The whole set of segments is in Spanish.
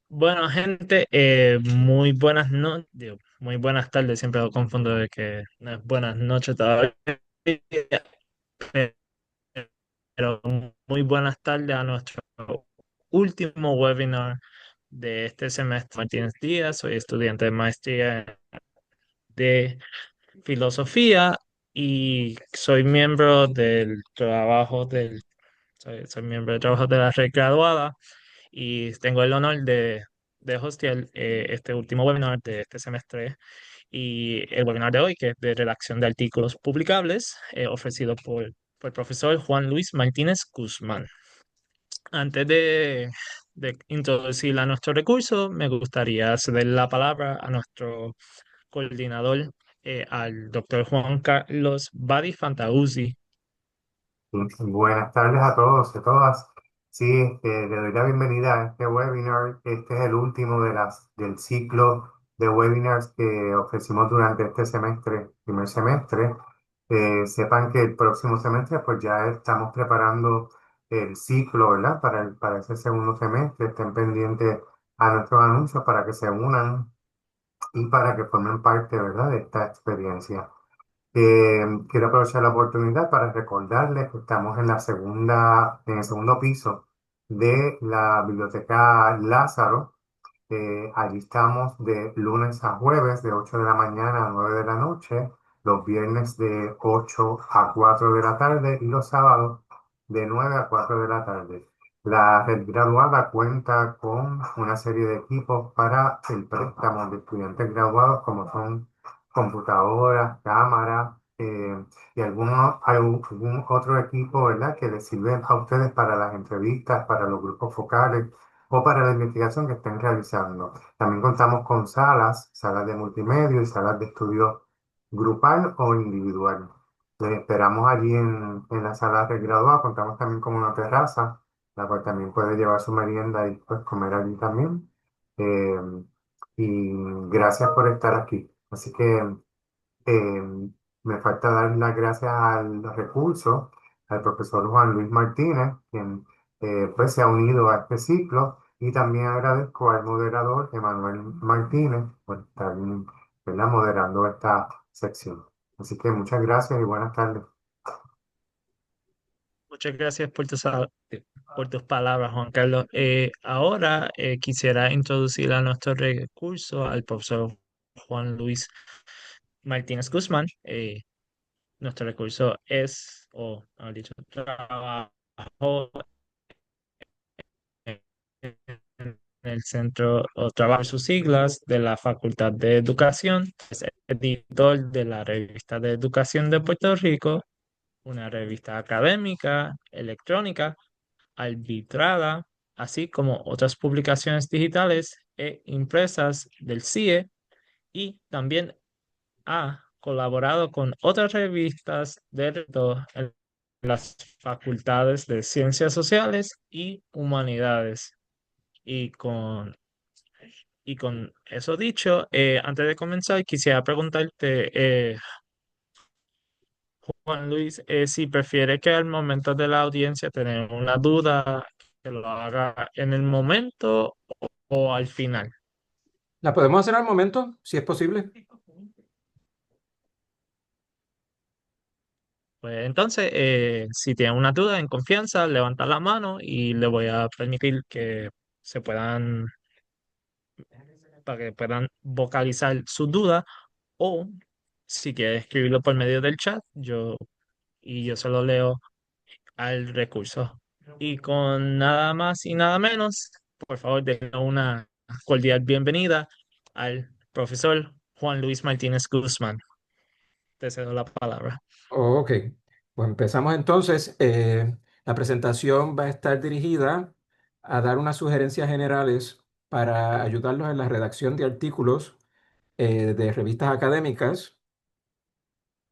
Bueno, gente, muy buenas muy buenas tardes, siempre lo confundo de que no es buenas noches todavía, pero muy buenas tardes a nuestro último webinar de este semestre. Martínez Díaz, soy estudiante de maestría de filosofía y soy miembro del trabajo de la red graduada y tengo el honor de hostear este último webinar de este semestre y el webinar de hoy, que es de redacción de artículos publicables, ofrecido por el profesor Juan Luis Martínez Guzmán. Antes de introducir a nuestro recurso, me gustaría ceder la palabra a nuestro coordinador, al doctor Juan Carlos Badi Fantauzi. Buenas tardes a todos y a todas. Sí, le doy la bienvenida a este webinar. Este es el último del ciclo de webinars que ofrecimos durante este semestre, primer semestre. Sepan que el próximo semestre pues ya estamos preparando el ciclo, ¿verdad? Para ese segundo semestre. Estén pendientes a nuestros anuncios para que se unan y para que formen parte, ¿verdad? De esta experiencia. Quiero aprovechar la oportunidad para recordarles que estamos en el segundo piso de la Biblioteca Lázaro. Allí estamos de lunes a jueves, de 8 de la mañana a 9 de la noche, los viernes de 8 a 4 de la tarde y los sábados de 9 a 4 de la tarde. La red graduada cuenta con una serie de equipos para el préstamo de estudiantes graduados, como son computadoras, cámaras y algún otro equipo, ¿verdad?, que les sirve a ustedes para las entrevistas, para los grupos focales o para la investigación que estén realizando. También contamos con salas de multimedia y salas de estudio grupal o individual. Les esperamos allí en la sala de graduados. Contamos también con una terraza, la cual también puede llevar su merienda y pues comer allí también. Eh, y gracias por estar aquí. Así que me falta dar las gracias al recurso, al profesor Juan Luis Martínez, quien pues se ha unido a este ciclo, y también agradezco al moderador Emanuel Martínez por estar, ¿verdad?, moderando esta sección. Así que muchas gracias y buenas tardes. Muchas gracias por tus palabras, Juan Carlos. Ahora quisiera introducir a nuestro recurso al profesor Juan Luis Martínez Guzmán. Nuestro recurso es, o mejor dicho, trabajó en el centro, o trabaja en sus siglas, de la Facultad de Educación. Es editor de la Revista de Educación de Puerto Rico, una revista académica, electrónica, arbitrada, así como otras publicaciones digitales e impresas del CIE, y también ha colaborado con otras revistas de en las facultades de Ciencias Sociales y Humanidades. Y con, y con eso dicho, antes de comenzar, quisiera preguntarte, Juan Luis, si prefiere que al momento de la audiencia tener una duda, que lo haga en el momento o al final. ¿La podemos hacer al momento, si es posible? Pues entonces, si tiene una duda en confianza, levanta la mano y le voy a permitir que se puedan, para que puedan vocalizar su duda, o si quiere escribirlo por medio del chat, yo se lo leo al recurso. Y con nada más y nada menos, por favor, denle una cordial bienvenida al profesor Juan Luis Martínez Guzmán. Te cedo la palabra. Ok, pues empezamos entonces. La presentación va a estar dirigida a dar unas sugerencias generales para ayudarlos en la redacción de artículos de revistas académicas.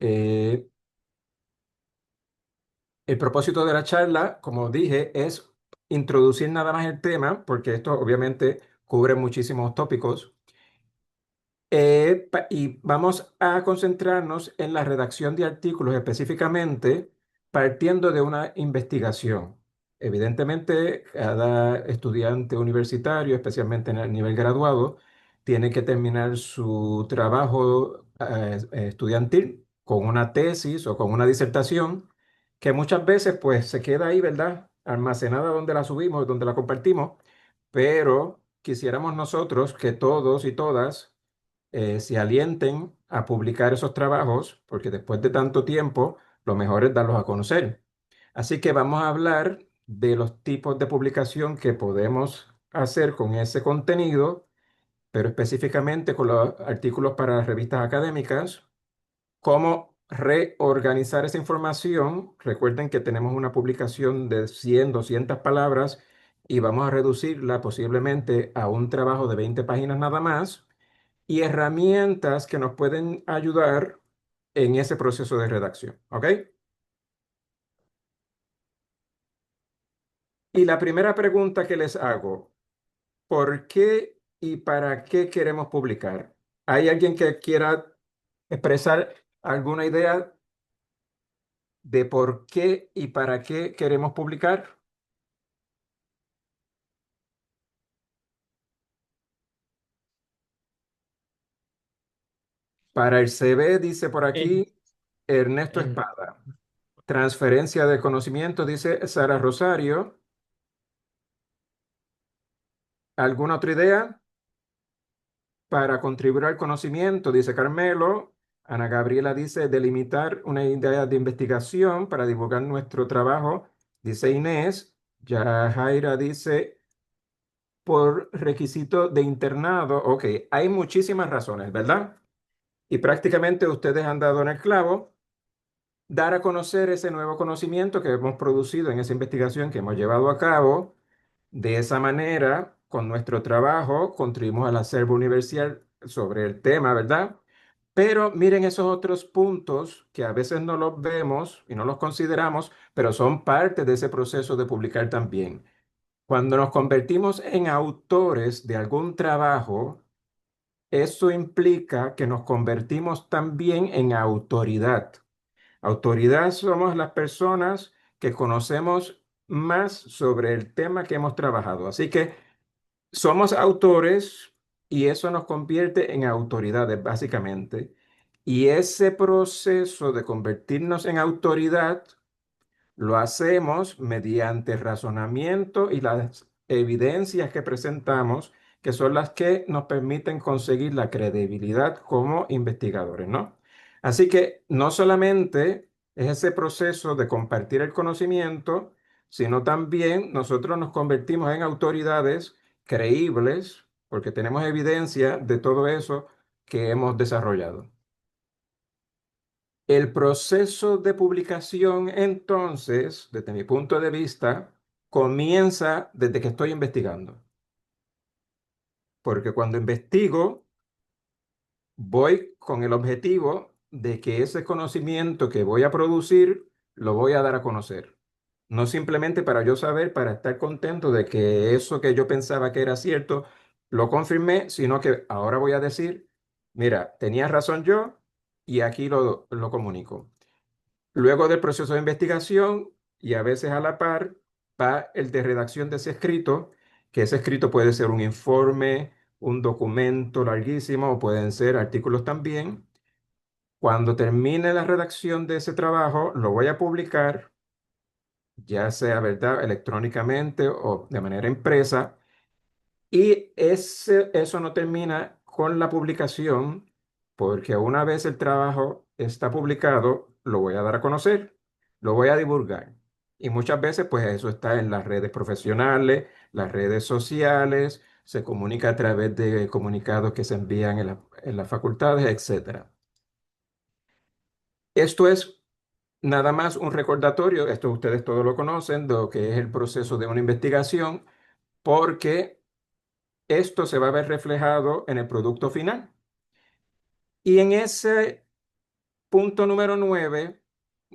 Eh, el propósito de la charla, como dije, es introducir nada más el tema, porque esto obviamente cubre muchísimos tópicos. Y vamos a concentrarnos en la redacción de artículos específicamente partiendo de una investigación. Evidentemente, cada estudiante universitario, especialmente en el nivel graduado, tiene que terminar su trabajo estudiantil con una tesis o con una disertación que muchas veces pues se queda ahí, ¿verdad? Almacenada donde la subimos, donde la compartimos, pero quisiéramos nosotros que todos y todas se alienten a publicar esos trabajos, porque después de tanto tiempo, lo mejor es darlos a conocer. Así que vamos a hablar de los tipos de publicación que podemos hacer con ese contenido, pero específicamente con los artículos para las revistas académicas, cómo reorganizar esa información. Recuerden que tenemos una publicación de 100, 200 palabras y vamos a reducirla posiblemente a un trabajo de 20 páginas nada más y herramientas que nos pueden ayudar en ese proceso de redacción. ¿Ok? Y la primera pregunta que les hago, ¿por qué y para qué queremos publicar? ¿Hay alguien que quiera expresar alguna idea de por qué y para qué queremos publicar? Para el CV, dice por En, aquí Ernesto en- Espada. Transferencia de conocimiento, dice Sara Rosario. ¿Alguna otra idea? Para contribuir al conocimiento, dice Carmelo. Ana Gabriela dice delimitar una idea de investigación para divulgar nuestro trabajo, dice Inés. Yajaira dice por requisito de internado. Ok, hay muchísimas razones, ¿verdad? Y prácticamente ustedes han dado en el clavo, dar a conocer ese nuevo conocimiento que hemos producido en esa investigación que hemos llevado a cabo. De esa manera, con nuestro trabajo, contribuimos al acervo universal sobre el tema, ¿verdad? Pero miren esos otros puntos que a veces no los vemos y no los consideramos, pero son parte de ese proceso de publicar también. Cuando nos convertimos en autores de algún trabajo, eso implica que nos convertimos también en autoridad. Autoridad somos las personas que conocemos más sobre el tema que hemos trabajado. Así que somos autores y eso nos convierte en autoridades, básicamente. Y ese proceso de convertirnos en autoridad lo hacemos mediante razonamiento y las evidencias que presentamos, que son las que nos permiten conseguir la credibilidad como investigadores, ¿no? Así que no solamente es ese proceso de compartir el conocimiento, sino también nosotros nos convertimos en autoridades creíbles, porque tenemos evidencia de todo eso que hemos desarrollado. El proceso de publicación, entonces, desde mi punto de vista, comienza desde que estoy investigando, porque cuando investigo, voy con el objetivo de que ese conocimiento que voy a producir lo voy a dar a conocer. No simplemente para yo saber, para estar contento de que eso que yo pensaba que era cierto, lo confirmé, sino que ahora voy a decir, mira, tenía razón yo y aquí lo comunico. Luego del proceso de investigación y a veces a la par va el de redacción de ese escrito, que ese escrito puede ser un informe, un documento larguísimo o pueden ser artículos también. Cuando termine la redacción de ese trabajo, lo voy a publicar, ya sea, ¿verdad?, electrónicamente o de manera impresa. Y eso no termina con la publicación, porque una vez el trabajo está publicado, lo voy a dar a conocer, lo voy a divulgar. Y muchas veces, pues eso está en las redes profesionales, las redes sociales, se comunica a través de comunicados que se envían en las facultades, etcétera. Esto es nada más un recordatorio, esto ustedes todos lo conocen, de lo que es el proceso de una investigación, porque esto se va a ver reflejado en el producto final. Y en ese punto número 9,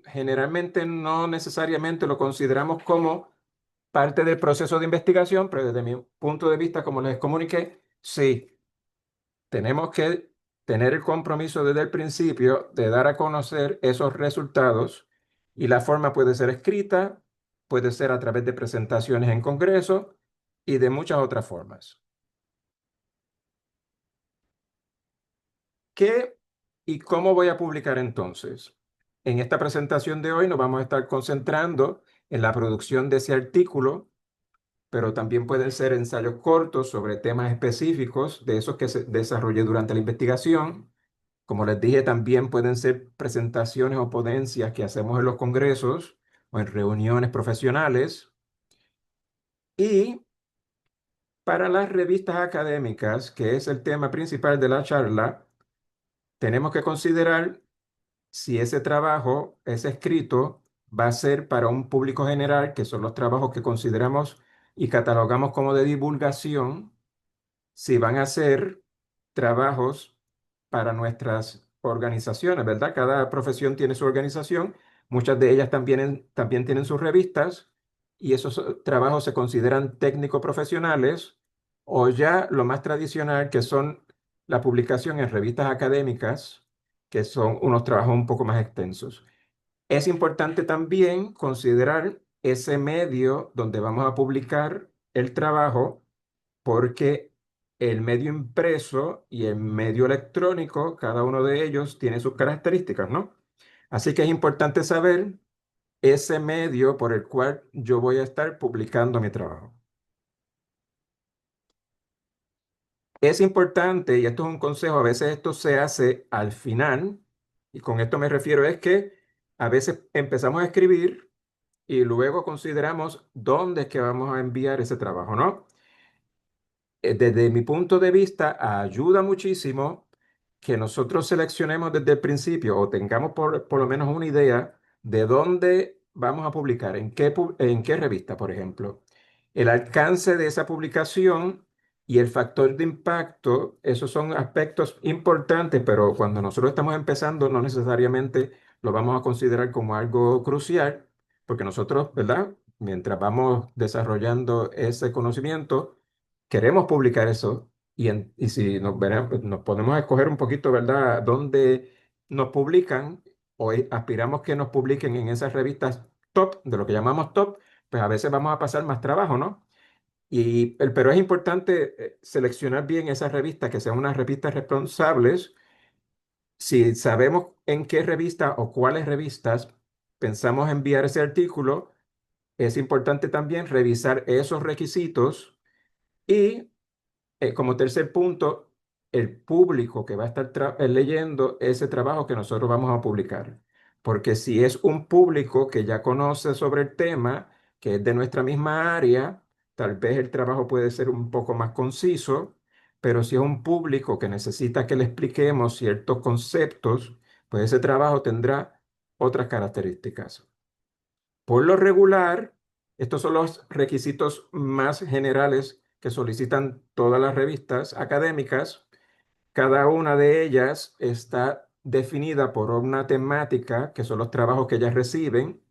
generalmente no necesariamente lo consideramos como parte del proceso de investigación, pero desde mi punto de vista, como les comuniqué, sí, tenemos que tener el compromiso desde el principio de dar a conocer esos resultados y la forma puede ser escrita, puede ser a través de presentaciones en congresos y de muchas otras formas. ¿Qué y cómo voy a publicar entonces? En esta presentación de hoy nos vamos a estar concentrando en la producción de ese artículo, pero también pueden ser ensayos cortos sobre temas específicos de esos que se desarrollé durante la investigación. Como les dije, también pueden ser presentaciones o ponencias que hacemos en los congresos o en reuniones profesionales. Y para las revistas académicas, que es el tema principal de la charla, tenemos que considerar si ese trabajo, ese escrito, va a ser para un público general, que son los trabajos que consideramos y catalogamos como de divulgación, si van a ser trabajos para nuestras organizaciones, ¿verdad? Cada profesión tiene su organización, muchas de ellas también tienen sus revistas y esos trabajos se consideran técnico-profesionales o ya lo más tradicional que son la publicación en revistas académicas, que son unos trabajos un poco más extensos. Es importante también considerar ese medio donde vamos a publicar el trabajo porque el medio impreso y el medio electrónico, cada uno de ellos tiene sus características, ¿no? Así que es importante saber ese medio por el cual yo voy a estar publicando mi trabajo. Es importante, y esto es un consejo, a veces esto se hace al final, y con esto me refiero es que a veces empezamos a escribir y luego consideramos dónde es que vamos a enviar ese trabajo, ¿no? Desde mi punto de vista, ayuda muchísimo que nosotros seleccionemos desde el principio o tengamos por lo menos una idea de dónde vamos a publicar, en qué revista, por ejemplo. El alcance de esa publicación y el factor de impacto, esos son aspectos importantes, pero cuando nosotros estamos empezando, no necesariamente lo vamos a considerar como algo crucial, porque nosotros, ¿verdad? Mientras vamos desarrollando ese conocimiento, queremos publicar eso y si nos podemos escoger un poquito, ¿verdad?, dónde nos publican o aspiramos que nos publiquen en esas revistas top, de lo que llamamos top, pues a veces vamos a pasar más trabajo, ¿no? Pero es importante seleccionar bien esas revistas, que sean unas revistas responsables. Si sabemos en qué revista o cuáles revistas pensamos enviar ese artículo, es importante también revisar esos requisitos y como tercer punto, el público que va a estar leyendo ese trabajo que nosotros vamos a publicar. Porque si es un público que ya conoce sobre el tema, que es de nuestra misma área, tal vez el trabajo puede ser un poco más conciso, pero si es un público que necesita que le expliquemos ciertos conceptos, pues ese trabajo tendrá otras características. Por lo regular, estos son los requisitos más generales que solicitan todas las revistas académicas. Cada una de ellas está definida por una temática, que son los trabajos que ellas reciben.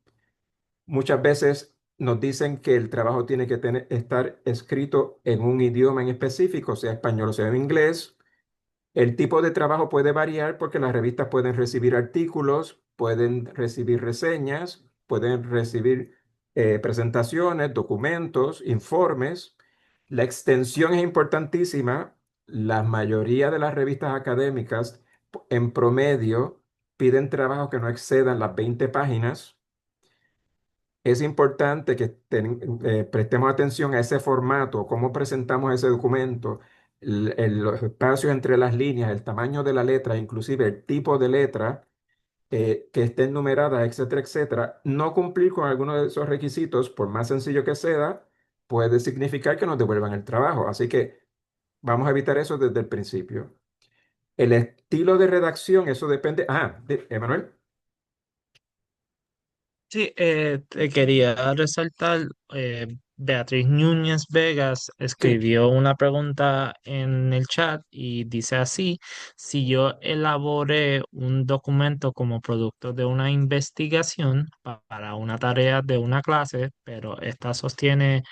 Muchas veces nos dicen que el trabajo tiene que estar escrito en un idioma en específico, sea español o sea en inglés. El tipo de trabajo puede variar porque las revistas pueden recibir artículos, pueden recibir reseñas, pueden recibir presentaciones, documentos, informes. La extensión es importantísima. La mayoría de las revistas académicas, en promedio, piden trabajos que no excedan las 20 páginas. Es importante que prestemos atención a ese formato, cómo presentamos ese documento, los espacios entre las líneas, el tamaño de la letra, inclusive el tipo de letra, que estén numeradas, etcétera, etcétera. No cumplir con alguno de esos requisitos, por más sencillo que sea, puede significar que nos devuelvan el trabajo. Así que vamos a evitar eso desde el principio. El estilo de redacción, eso depende. Emanuel. Sí, te quería resaltar, Beatriz Núñez Vegas Sí. escribió una pregunta en el chat y dice así: si yo elaboré un documento como producto de una investigación para una tarea de una clase, pero esta sostiene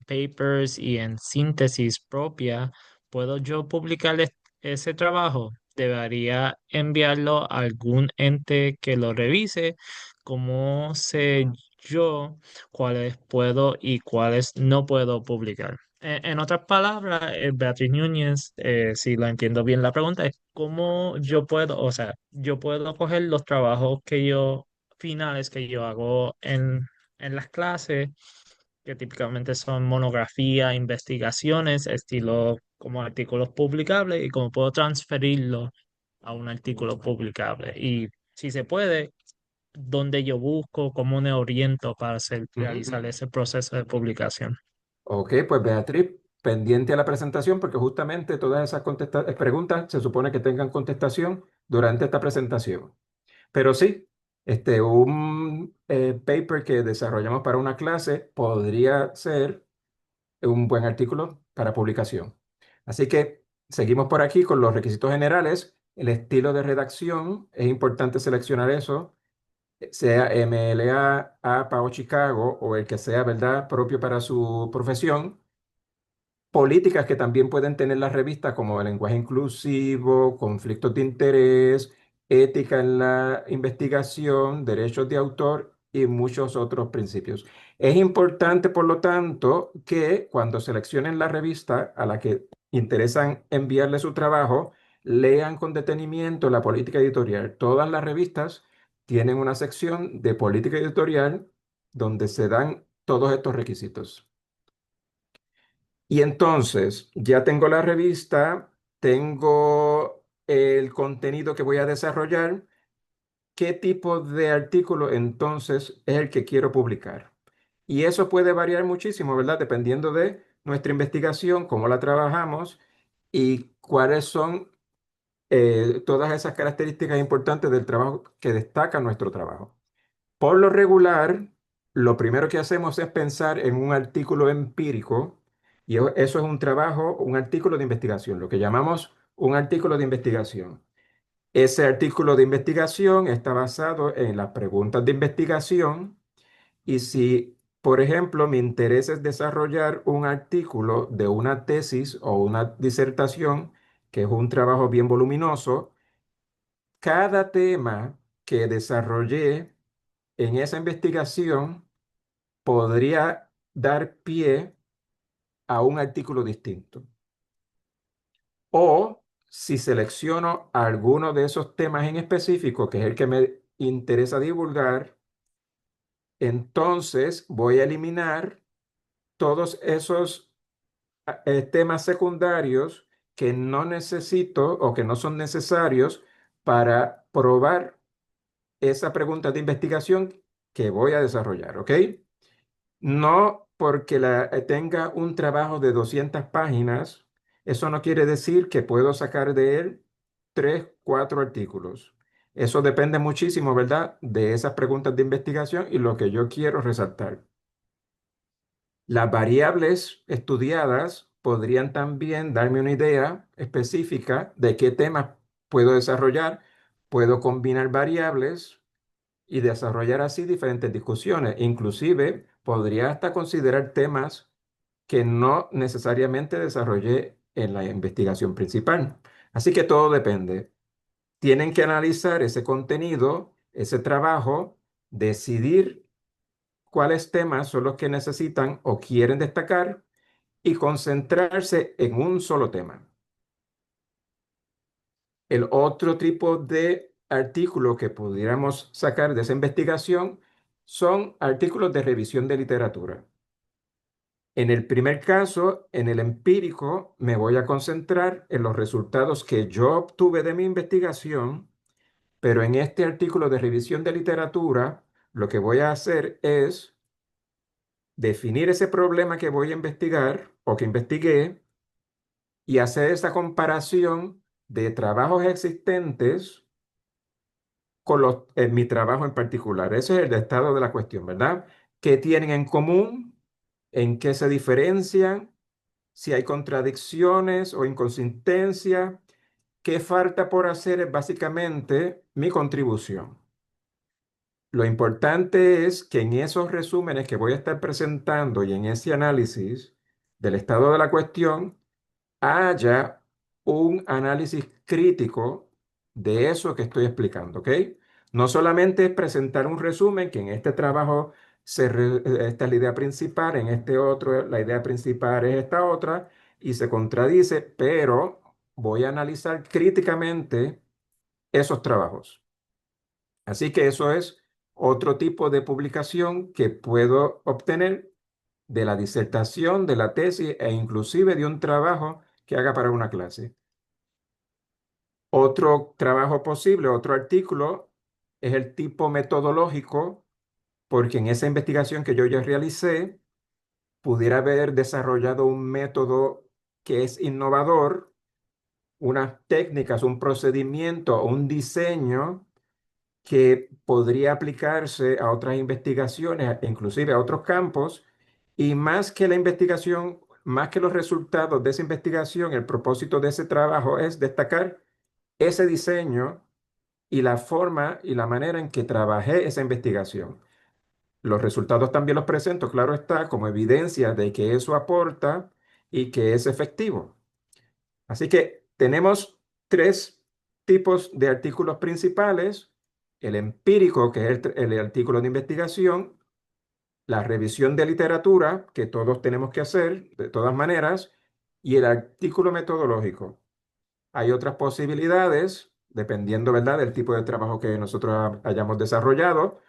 papers y en síntesis propia, ¿puedo yo publicar ese trabajo? ¿Debería enviarlo a algún ente que lo revise? ¿Cómo sé yo cuáles puedo y cuáles no puedo publicar. En otras palabras, Beatriz Núñez, si lo entiendo bien la pregunta, es cómo yo puedo, o sea, yo puedo coger los trabajos finales que yo hago en las clases, que típicamente son monografías, investigaciones, estilo como artículos publicables, y cómo puedo transferirlo a un artículo publicable. Y si se puede, dónde yo busco, cómo me oriento para realizar ese proceso de publicación. Ok, pues Beatriz, pendiente a la presentación porque justamente todas esas preguntas se supone que tengan contestación durante esta presentación. Pero sí, un paper que desarrollamos para una clase podría ser un buen artículo para publicación. Así que seguimos por aquí con los requisitos generales. El estilo de redacción, es importante seleccionar eso, sea MLA, APA o Chicago, o el que sea, ¿verdad?, propio para su profesión. Políticas que también pueden tener las revistas como el lenguaje inclusivo, conflictos de interés, ética en la investigación, derechos de autor y muchos otros principios. Es importante, por lo tanto, que cuando seleccionen la revista a la que interesan enviarle su trabajo, lean con detenimiento la política editorial. Todas las revistas tienen una sección de política editorial donde se dan todos estos requisitos. Y entonces, ya tengo la revista, tengo el contenido que voy a desarrollar. ¿Qué tipo de artículo entonces es el que quiero publicar? Y eso puede variar muchísimo, ¿verdad? Dependiendo de nuestra investigación, cómo la trabajamos y cuáles son todas esas características importantes del trabajo que destacan nuestro trabajo. Por lo regular, lo primero que hacemos es pensar en un artículo empírico y eso es un trabajo, un artículo de investigación, lo que llamamos un artículo de investigación. Ese artículo de investigación está basado en las preguntas de investigación y si, por ejemplo, mi interés es desarrollar un artículo de una tesis o una disertación, que es un trabajo bien voluminoso, cada tema que desarrollé en esa investigación podría dar pie a un artículo distinto. O si selecciono alguno de esos temas en específico, que es el que me interesa divulgar, entonces voy a eliminar todos esos temas secundarios que no necesito o que no son necesarios para probar esa pregunta de investigación que voy a desarrollar, ¿ok? No porque tenga un trabajo de 200 páginas, eso no quiere decir que puedo sacar de él 3, 4 artículos. Eso depende muchísimo, ¿verdad?, de esas preguntas de investigación y lo que yo quiero resaltar. Las variables estudiadas podrían también darme una idea específica de qué temas puedo desarrollar. Puedo combinar variables y desarrollar así diferentes discusiones. Inclusive podría hasta considerar temas que no necesariamente desarrollé en la investigación principal. Así que todo depende. Tienen que analizar ese contenido, ese trabajo, decidir cuáles temas son los que necesitan o quieren destacar y concentrarse en un solo tema. El otro tipo de artículo que pudiéramos sacar de esa investigación son artículos de revisión de literatura. En el primer caso, en el empírico, me voy a concentrar en los resultados que yo obtuve de mi investigación, pero en este artículo de revisión de literatura, lo que voy a hacer es definir ese problema que voy a investigar o que investigué y hacer esa comparación de trabajos existentes con mi trabajo en particular. Ese es el estado de la cuestión, ¿verdad? ¿Qué tienen en común? ¿En qué se diferencian? Si hay contradicciones o inconsistencia. ¿Qué falta por hacer? Es básicamente mi contribución. Lo importante es que en esos resúmenes que voy a estar presentando y en ese análisis del estado de la cuestión, haya un análisis crítico de eso que estoy explicando, ¿ok? No solamente es presentar un resumen, que en este trabajo esta es la idea principal, en este otro la idea principal es esta otra y se contradice, pero voy a analizar críticamente esos trabajos. Así que eso es otro tipo de publicación que puedo obtener de la disertación, de la tesis e inclusive de un trabajo que haga para una clase. Otro trabajo posible, otro artículo, es el tipo metodológico, porque en esa investigación que yo ya realicé, pudiera haber desarrollado un método que es innovador, unas técnicas, un procedimiento, un diseño que podría aplicarse a otras investigaciones, inclusive a otros campos, y más que la investigación, más que los resultados de esa investigación, el propósito de ese trabajo es destacar ese diseño y la forma y la manera en que trabajé esa investigación. Los resultados también los presento, claro está, como evidencia de que eso aporta y que es efectivo. Así que tenemos tres tipos de artículos principales: el empírico, que es el artículo de investigación; la revisión de literatura, que todos tenemos que hacer de todas maneras; y el artículo metodológico. Hay otras posibilidades, dependiendo, ¿verdad?, del tipo de trabajo que nosotros hayamos desarrollado.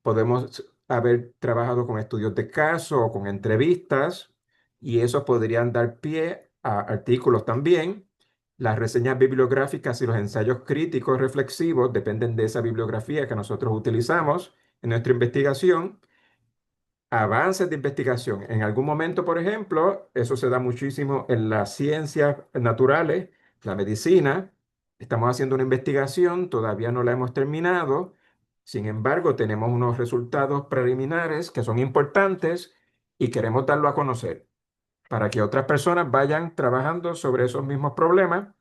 Podemos haber trabajado con estudios de caso o con entrevistas, y esos podrían dar pie a artículos también. Las reseñas bibliográficas y los ensayos críticos reflexivos dependen de esa bibliografía que nosotros utilizamos en nuestra investigación. Avances de investigación. En algún momento, por ejemplo, eso se da muchísimo en las ciencias naturales, la medicina. Estamos haciendo una investigación, todavía no la hemos terminado. Sin embargo, tenemos unos resultados preliminares que son importantes y queremos darlo a conocer para que otras personas vayan trabajando sobre esos mismos problemas,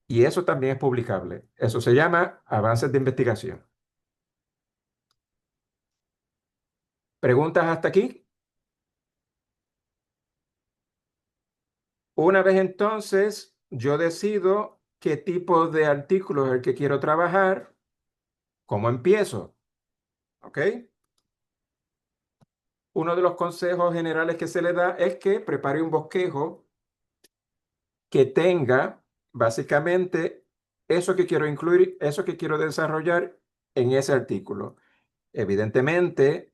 y eso también es publicable. Eso se llama avances de investigación. ¿Preguntas hasta aquí? Una vez entonces yo decido qué tipo de artículo es el que quiero trabajar, ¿cómo empiezo? ¿Ok? Uno de los consejos generales que se le da es que prepare un bosquejo que tenga básicamente eso que quiero incluir, eso que quiero desarrollar en ese artículo. Evidentemente,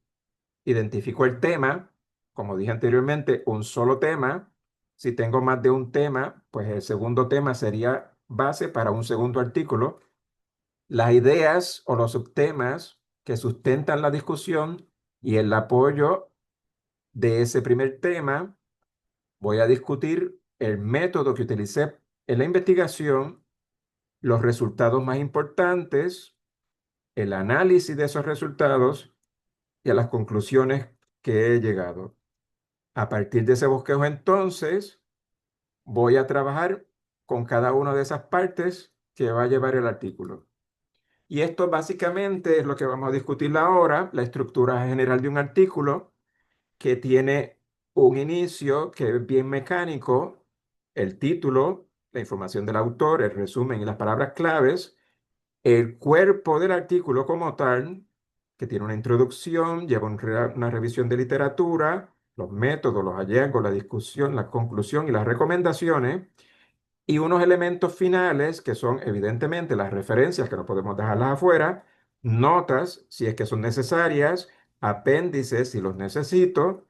identifico el tema, como dije anteriormente, un solo tema. Si tengo más de un tema, pues el segundo tema sería base para un segundo artículo. Las ideas o los subtemas que sustentan la discusión y el apoyo de ese primer tema. Voy a discutir el método que utilicé en la investigación, los resultados más importantes, el análisis de esos resultados y a las conclusiones que he llegado. A partir de ese bosquejo, entonces, voy a trabajar con cada una de esas partes que va a llevar el artículo. Y esto básicamente es lo que vamos a discutir ahora, la estructura general de un artículo que tiene un inicio que es bien mecánico, el título, la información del autor, el resumen y las palabras claves, el cuerpo del artículo como tal, que tiene una introducción, lleva una revisión de literatura, los métodos, los hallazgos, la discusión, la conclusión y las recomendaciones, y unos elementos finales que son evidentemente las referencias, que no podemos dejarlas afuera, notas si es que son necesarias, apéndices si los necesito,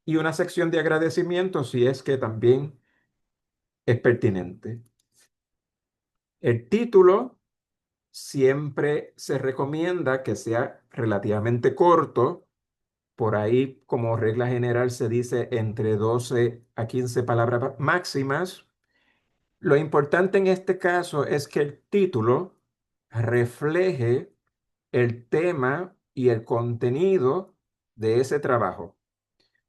y una sección de agradecimiento si es que también es pertinente. El título siempre se recomienda que sea relativamente corto. Por ahí, como regla general, se dice entre 12 a 15 palabras máximas. Lo importante en este caso es que el título refleje el tema y el contenido de ese trabajo.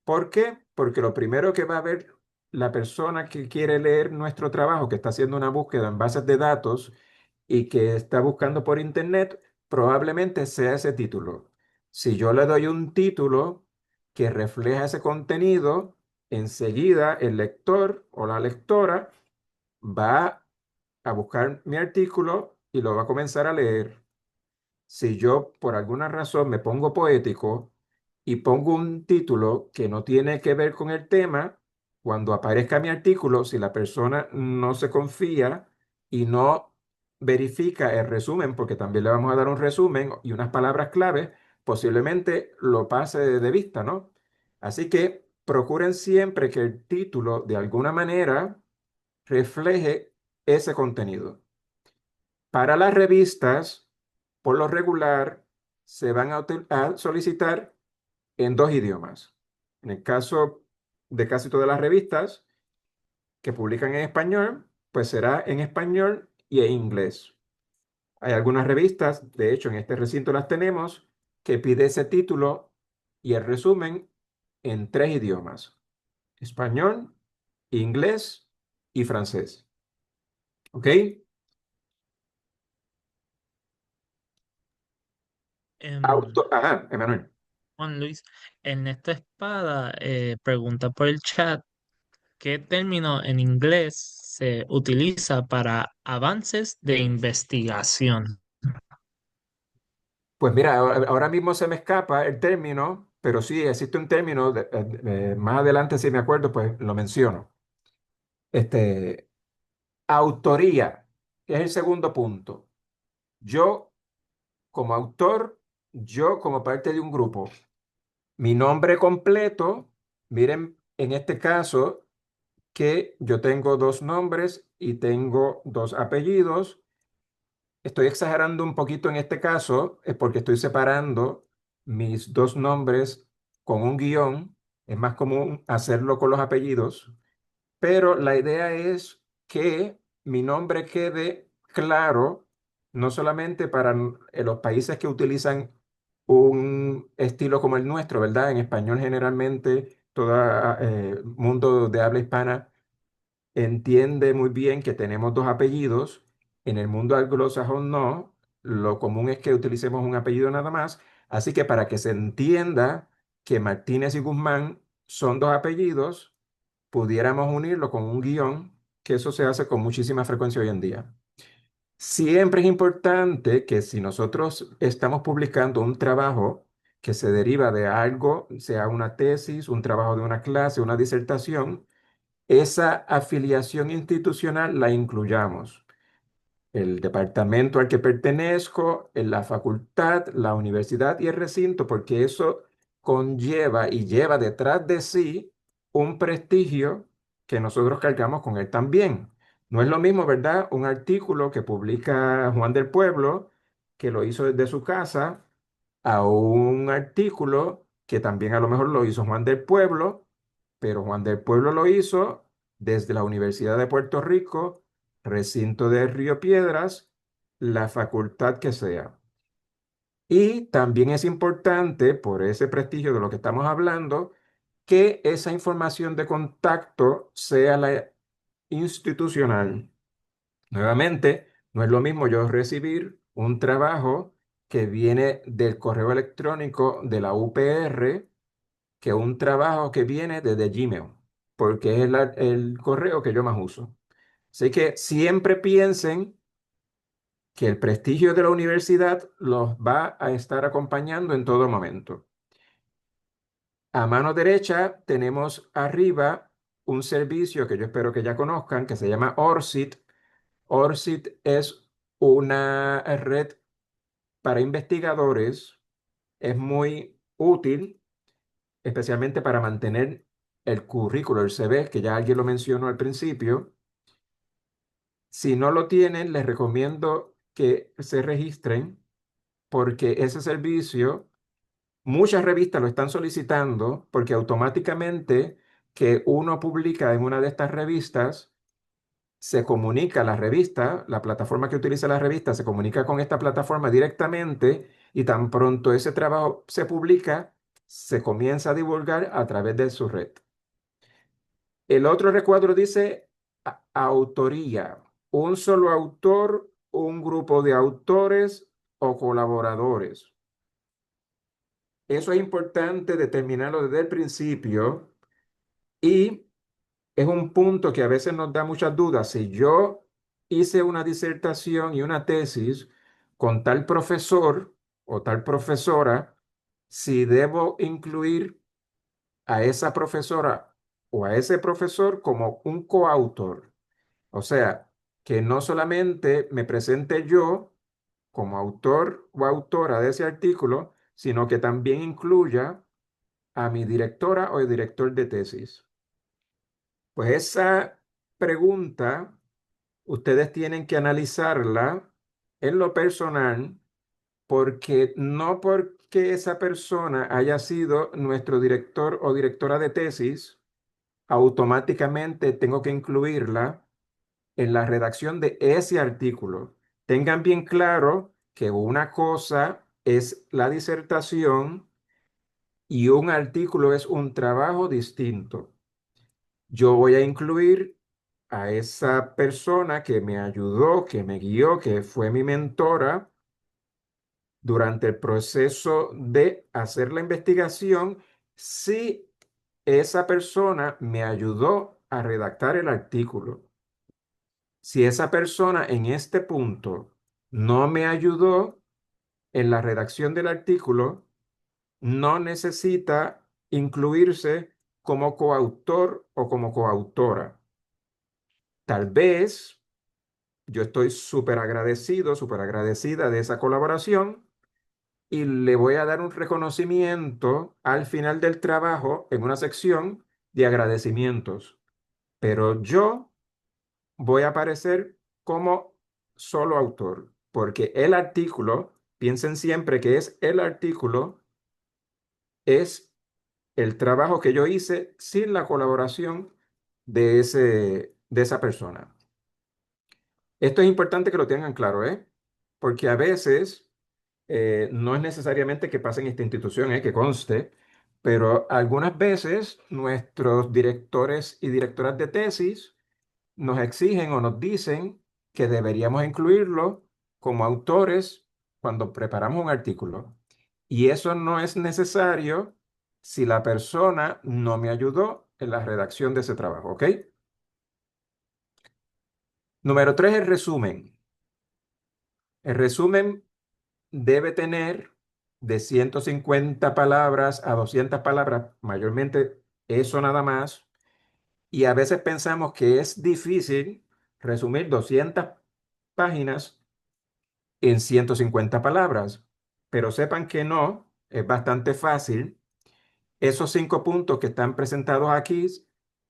¿Por qué? Porque lo primero que va a ver la persona que quiere leer nuestro trabajo, que está haciendo una búsqueda en bases de datos y que está buscando por internet, probablemente sea ese título. Si yo le doy un título que refleja ese contenido, enseguida el lector o la lectora va a buscar mi artículo y lo va a comenzar a leer. Si yo por alguna razón me pongo poético y pongo un título que no tiene que ver con el tema, cuando aparezca mi artículo, si la persona no se confía y no verifica el resumen, porque también le vamos a dar un resumen y unas palabras clave, posiblemente lo pase de vista, ¿no? Así que procuren siempre que el título de alguna manera refleje ese contenido. Para las revistas, por lo regular, se van a solicitar en dos idiomas. En el caso de casi todas las revistas que publican en español, pues será en español y en inglés. Hay algunas revistas, de hecho en este recinto las tenemos, que pide ese título y el resumen en tres idiomas: español, inglés y francés. ¿Ok? Ajá, Emanuel. Juan Luis, Ernesto Espada pregunta por el chat, ¿qué término en inglés se utiliza para avances de investigación? Pues mira, ahora mismo se me escapa el término, pero sí existe un término, más adelante si me acuerdo, pues lo menciono. Este, autoría, que es el segundo punto. Yo como autor, yo como parte de un grupo. Mi nombre completo, miren, en este caso, que yo tengo dos nombres y tengo dos apellidos. Estoy exagerando un poquito en este caso, es porque estoy separando mis dos nombres con un guión. Es más común hacerlo con los apellidos, pero la idea es que mi nombre quede claro, no solamente para los países que utilizan un estilo como el nuestro, ¿verdad? En español generalmente todo mundo de habla hispana entiende muy bien que tenemos dos apellidos. En el mundo anglosajón no. Lo común es que utilicemos un apellido nada más. Así que para que se entienda que Martínez y Guzmán son dos apellidos, pudiéramos unirlo con un guión, que eso se hace con muchísima frecuencia hoy en día. Siempre es importante que si nosotros estamos publicando un trabajo que se deriva de algo, sea una tesis, un trabajo de una clase, una disertación, esa afiliación institucional la incluyamos. El departamento al que pertenezco, en la facultad, la universidad y el recinto, porque eso conlleva y lleva detrás de sí un prestigio que nosotros cargamos con él también. No es lo mismo, ¿verdad? Un artículo que publica Juan del Pueblo, que lo hizo desde su casa, a un artículo que también a lo mejor lo hizo Juan del Pueblo, pero Juan del Pueblo lo hizo desde la Universidad de Puerto Rico, recinto de Río Piedras, la facultad que sea. Y también es importante, por ese prestigio de lo que estamos hablando, que esa información de contacto sea la institucional. Nuevamente, no es lo mismo yo recibir un trabajo que viene del correo electrónico de la UPR que un trabajo que viene desde Gmail, porque es el correo que yo más uso. Así que siempre piensen que el prestigio de la universidad los va a estar acompañando en todo momento. A mano derecha tenemos arriba un servicio que yo espero que ya conozcan, que se llama ORCID. ORCID es una red para investigadores, es muy útil, especialmente para mantener el currículo, el CV, que ya alguien lo mencionó al principio. Si no lo tienen, les recomiendo que se registren porque ese servicio, muchas revistas lo están solicitando porque automáticamente que uno publica en una de estas revistas, se comunica a la revista, la plataforma que utiliza la revista se comunica con esta plataforma directamente y tan pronto ese trabajo se publica, se comienza a divulgar a través de su red. El otro recuadro dice autoría, un solo autor, un grupo de autores o colaboradores. Eso es importante determinarlo desde el principio y es un punto que a veces nos da muchas dudas. Si yo hice una disertación y una tesis con tal profesor o tal profesora, si debo incluir a esa profesora o a ese profesor como un coautor. O sea, que no solamente me presente yo como autor o autora de ese artículo, sino que también incluya a mi directora o el director de tesis. Pues esa pregunta ustedes tienen que analizarla en lo personal, porque no porque esa persona haya sido nuestro director o directora de tesis, automáticamente tengo que incluirla en la redacción de ese artículo. Tengan bien claro que una cosa es la disertación y un artículo es un trabajo distinto. Yo voy a incluir a esa persona que me ayudó, que me guió, que fue mi mentora durante el proceso de hacer la investigación, si esa persona me ayudó a redactar el artículo. Si esa persona en este punto no me ayudó en la redacción del artículo, no necesita incluirse como coautor o como coautora. Tal vez yo estoy súper agradecido, súper agradecida de esa colaboración y le voy a dar un reconocimiento al final del trabajo en una sección de agradecimientos. Pero yo voy a aparecer como solo autor, porque el artículo, piensen siempre que es el artículo, es el trabajo que yo hice sin la colaboración de esa persona. Esto es importante que lo tengan claro, ¿eh? Porque a veces no es necesariamente que pase en esta institución, que conste, pero algunas veces nuestros directores y directoras de tesis nos exigen o nos dicen que deberíamos incluirlo como autores cuando preparamos un artículo. Y eso no es necesario si la persona no me ayudó en la redacción de ese trabajo, ¿ok? Número 3, el resumen. El resumen debe tener de 150 palabras a 200 palabras, mayormente eso nada más. Y a veces pensamos que es difícil resumir 200 páginas en 150 palabras, pero sepan que no, es bastante fácil. Esos 5 puntos que están presentados aquí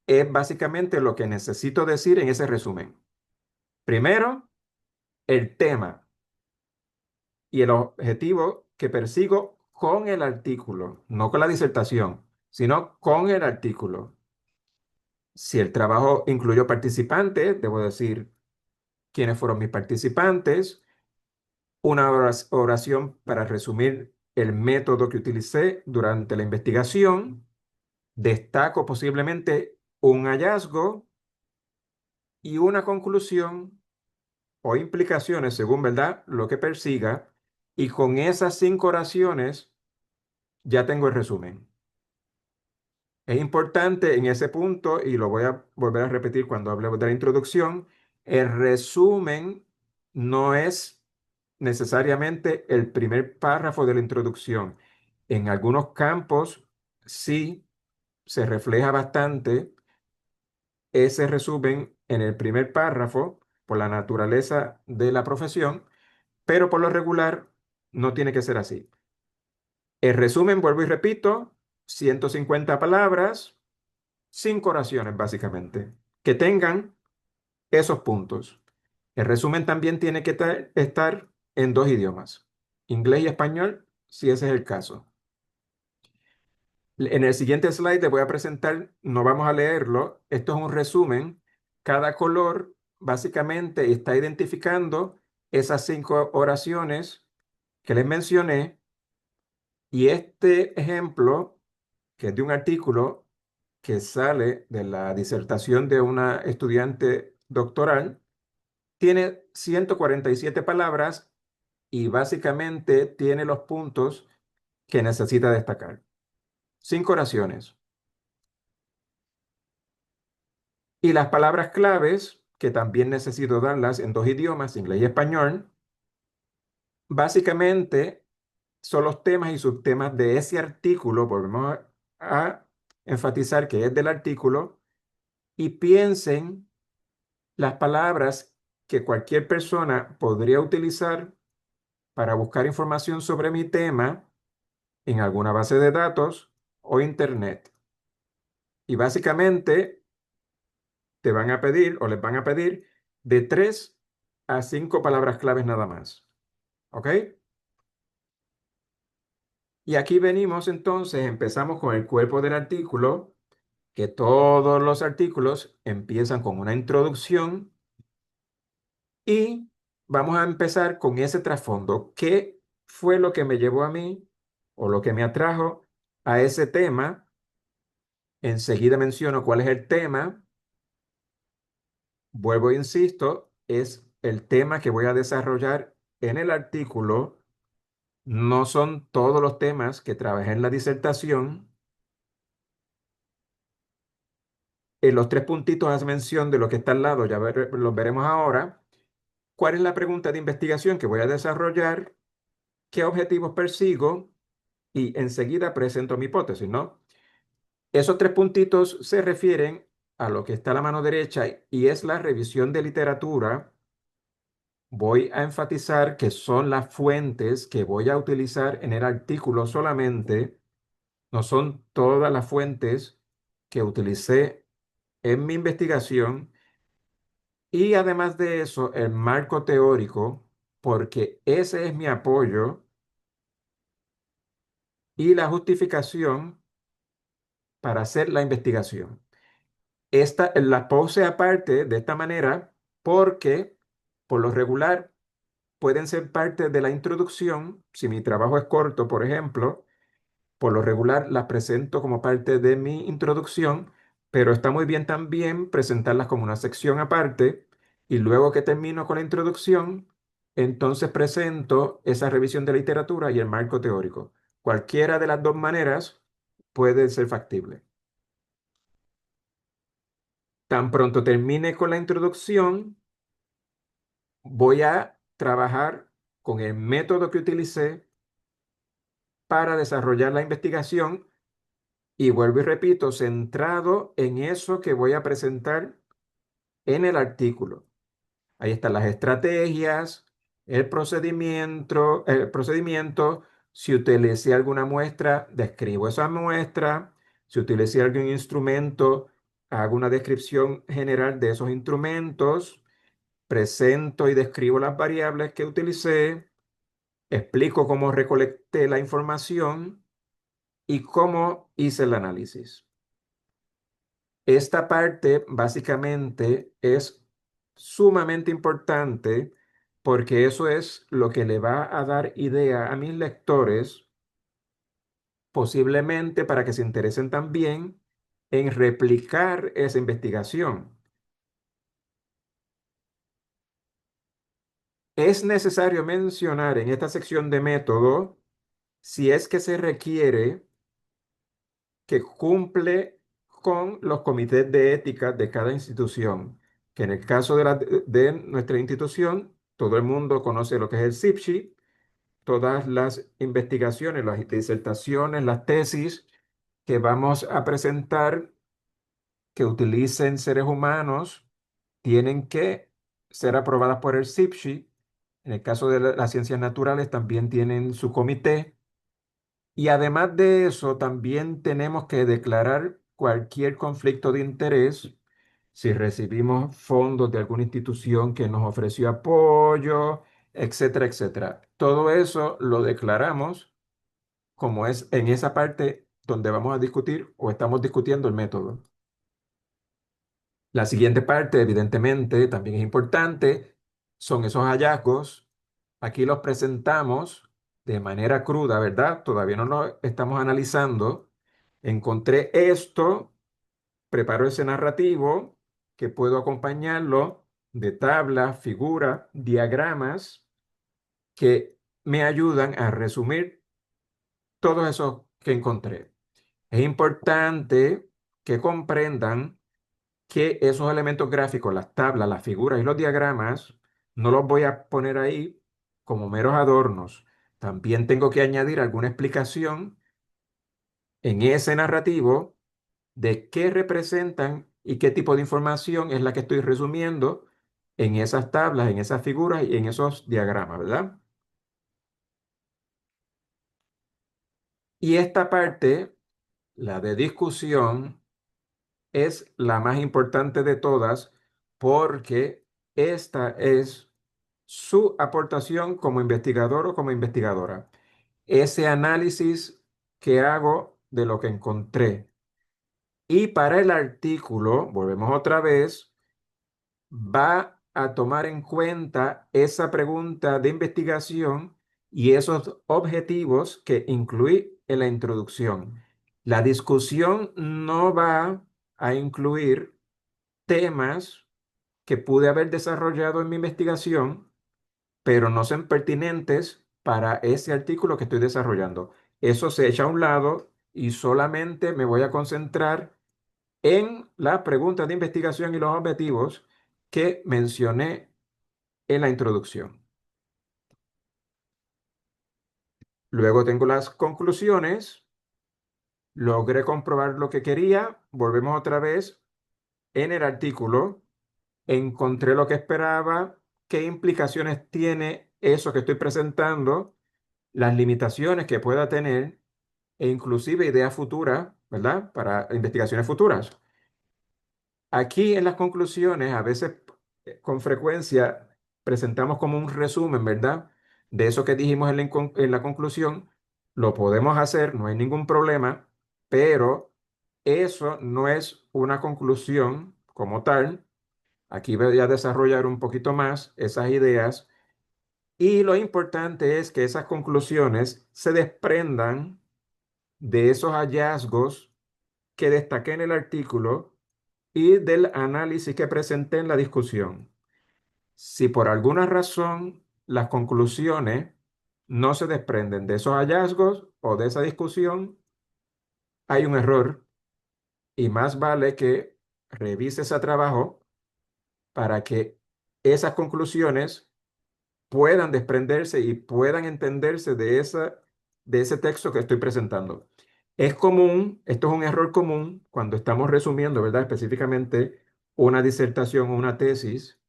es básicamente lo que necesito decir en ese resumen. Primero, el tema y el objetivo que persigo con el artículo, no con la disertación, sino con el artículo. Si el trabajo incluyó participantes, debo decir quiénes fueron mis participantes, una oración para resumir el método que utilicé durante la investigación, destaco posiblemente un hallazgo y una conclusión o implicaciones según, ¿verdad?, lo que persiga, y con esas 5 oraciones ya tengo el resumen. Es importante en ese punto, y lo voy a volver a repetir cuando hablemos de la introducción, el resumen no es necesariamente el primer párrafo de la introducción. En algunos campos sí se refleja bastante ese resumen en el primer párrafo por la naturaleza de la profesión, pero por lo regular no tiene que ser así. El resumen, vuelvo y repito, 150 palabras, 5 oraciones básicamente, que tengan esos puntos. El resumen también tiene que estar en 2 idiomas, inglés y español, si ese es el caso. En el siguiente slide les voy a presentar, no vamos a leerlo, esto es un resumen. Cada color básicamente está identificando esas 5 oraciones que les mencioné, y este ejemplo, que es de un artículo que sale de la disertación de una estudiante doctoral, tiene 147 palabras y básicamente tiene los puntos que necesita destacar. 5 oraciones. Y las palabras claves, que también necesito darlas en 2 idiomas, inglés y español, básicamente son los temas y subtemas de ese artículo, volvemos a enfatizar que es del artículo, y piensen las palabras que cualquier persona podría utilizar para buscar información sobre mi tema en alguna base de datos o internet. Y básicamente te van a pedir o les van a pedir de 3 a 5 palabras claves nada más. ¿Ok? Y aquí venimos entonces, empezamos con el cuerpo del artículo, que todos los artículos empiezan con una introducción y vamos a empezar con ese trasfondo. ¿Qué fue lo que me llevó a mí o lo que me atrajo a ese tema? Enseguida menciono cuál es el tema. Vuelvo e insisto, es el tema que voy a desarrollar en el artículo. No son todos los temas que trabajé en la disertación. En los 3 puntitos hace mención de lo que está al lado, ya los veremos ahora. ¿Cuál es la pregunta de investigación que voy a desarrollar? ¿Qué objetivos persigo? Y enseguida presento mi hipótesis, ¿no? Esos 3 puntitos se refieren a lo que está a la mano derecha y es la revisión de literatura. Voy a enfatizar que son las fuentes que voy a utilizar en el artículo solamente, no son todas las fuentes que utilicé en mi investigación y además de eso, el marco teórico, porque ese es mi apoyo y la justificación para hacer la investigación. Esta la puse aparte de esta manera porque por lo regular pueden ser parte de la introducción. Si mi trabajo es corto, por ejemplo, por lo regular las presento como parte de mi introducción, pero está muy bien también presentarlas como una sección aparte y luego que termino con la introducción, entonces presento esa revisión de literatura y el marco teórico. Cualquiera de las dos maneras puede ser factible. Tan pronto termine con la introducción, voy a trabajar con el método que utilicé para desarrollar la investigación y vuelvo y repito, centrado en eso que voy a presentar en el artículo. Ahí están las estrategias, el procedimiento. Si utilicé alguna muestra, describo esa muestra. Si utilicé algún instrumento, hago una descripción general de esos instrumentos. Presento y describo las variables que utilicé. Explico cómo recolecté la información y cómo hice el análisis. Esta parte básicamente es sumamente importante porque eso es lo que le va a dar idea a mis lectores, posiblemente para que se interesen también en replicar esa investigación. Es necesario mencionar en esta sección de método si es que se requiere que cumple con los comités de ética de cada institución, que en el caso de nuestra institución, todo el mundo conoce lo que es el CIPSHI, todas las investigaciones, las disertaciones, las tesis que vamos a presentar que utilicen seres humanos tienen que ser aprobadas por el CIPSHI. En el caso de las ciencias naturales también tienen su comité y además de eso, también tenemos que declarar cualquier conflicto de interés si recibimos fondos de alguna institución que nos ofreció apoyo, etcétera, etcétera. Todo eso lo declaramos como es en esa parte donde vamos a discutir o estamos discutiendo el método. La siguiente parte, evidentemente, también es importante, son esos hallazgos. Aquí los presentamos de manera cruda, ¿verdad? Todavía no lo estamos analizando. Encontré esto, preparo ese narrativo que puedo acompañarlo de tablas, figuras, diagramas que me ayudan a resumir todo eso que encontré. Es importante que comprendan que esos elementos gráficos, las tablas, las figuras y los diagramas, no los voy a poner ahí como meros adornos. También tengo que añadir alguna explicación en ese narrativo de qué representan y qué tipo de información es la que estoy resumiendo en esas tablas, en esas figuras y en esos diagramas, ¿verdad? Y esta parte, la de discusión, es la más importante de todas porque esta es su aportación como investigador o como investigadora. Ese análisis que hago de lo que encontré. Y para el artículo, volvemos otra vez, va a tomar en cuenta esa pregunta de investigación y esos objetivos que incluí en la introducción. La discusión no va a incluir temas que pude haber desarrollado en mi investigación, pero no son pertinentes para ese artículo que estoy desarrollando. Eso se echa a un lado y solamente me voy a concentrar en la pregunta de investigación y los objetivos que mencioné en la introducción. Luego tengo las conclusiones. Logré comprobar lo que quería. Volvemos otra vez en el artículo. Encontré lo que esperaba. ¿Qué implicaciones tiene eso que estoy presentando? Las limitaciones que pueda tener e inclusive ideas futuras, ¿verdad? Para investigaciones futuras. Aquí en las conclusiones, a veces con frecuencia presentamos como un resumen, ¿verdad? De eso que dijimos en la conclusión. Lo podemos hacer, no hay ningún problema, pero eso no es una conclusión como tal. Aquí voy a desarrollar un poquito más esas ideas y lo importante es que esas conclusiones se desprendan de esos hallazgos que destaqué en el artículo y del análisis que presenté en la discusión. Si por alguna razón las conclusiones no se desprenden de esos hallazgos o de esa discusión, hay un error y más vale que revise ese trabajo para que esas conclusiones puedan desprenderse y puedan entenderse de ese texto que estoy presentando. Es común, esto es un error común cuando estamos resumiendo, ¿verdad? Específicamente una disertación o una tesis,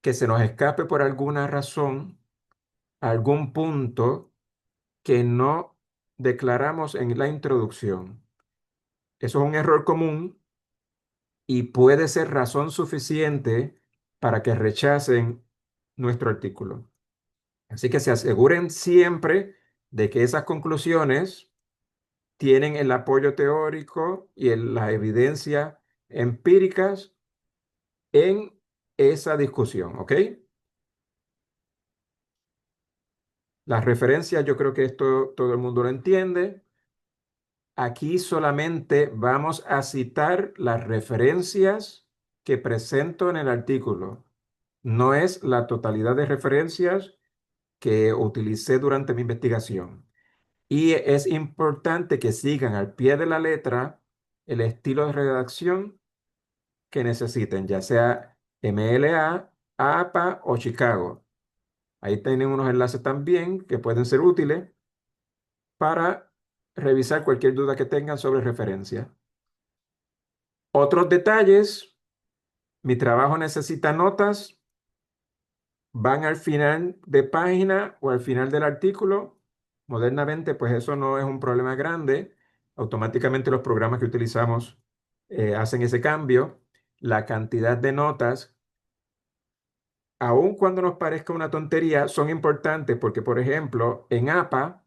que se nos escape por alguna razón algún punto que no declaramos en la introducción. Eso es un error común y puede ser razón suficiente para que rechacen nuestro artículo. Así que se aseguren siempre de que esas conclusiones tienen el apoyo teórico y la evidencia empíricas en esa discusión, ¿ok? Las referencias, yo creo que esto todo el mundo lo entiende. Aquí solamente vamos a citar las referencias que presento en el artículo. No es la totalidad de referencias que utilicé durante mi investigación. Y es importante que sigan al pie de la letra el estilo de redacción que necesiten, ya sea MLA, APA o Chicago. Ahí tienen unos enlaces también que pueden ser útiles para revisar cualquier duda que tengan sobre referencia. Otros detalles, mi trabajo necesita notas, van al final de página o al final del artículo. Modernamente, pues eso no es un problema grande. Automáticamente los programas que utilizamos hacen ese cambio. La cantidad de notas, aun cuando nos parezca una tontería, son importantes porque, por ejemplo, en APA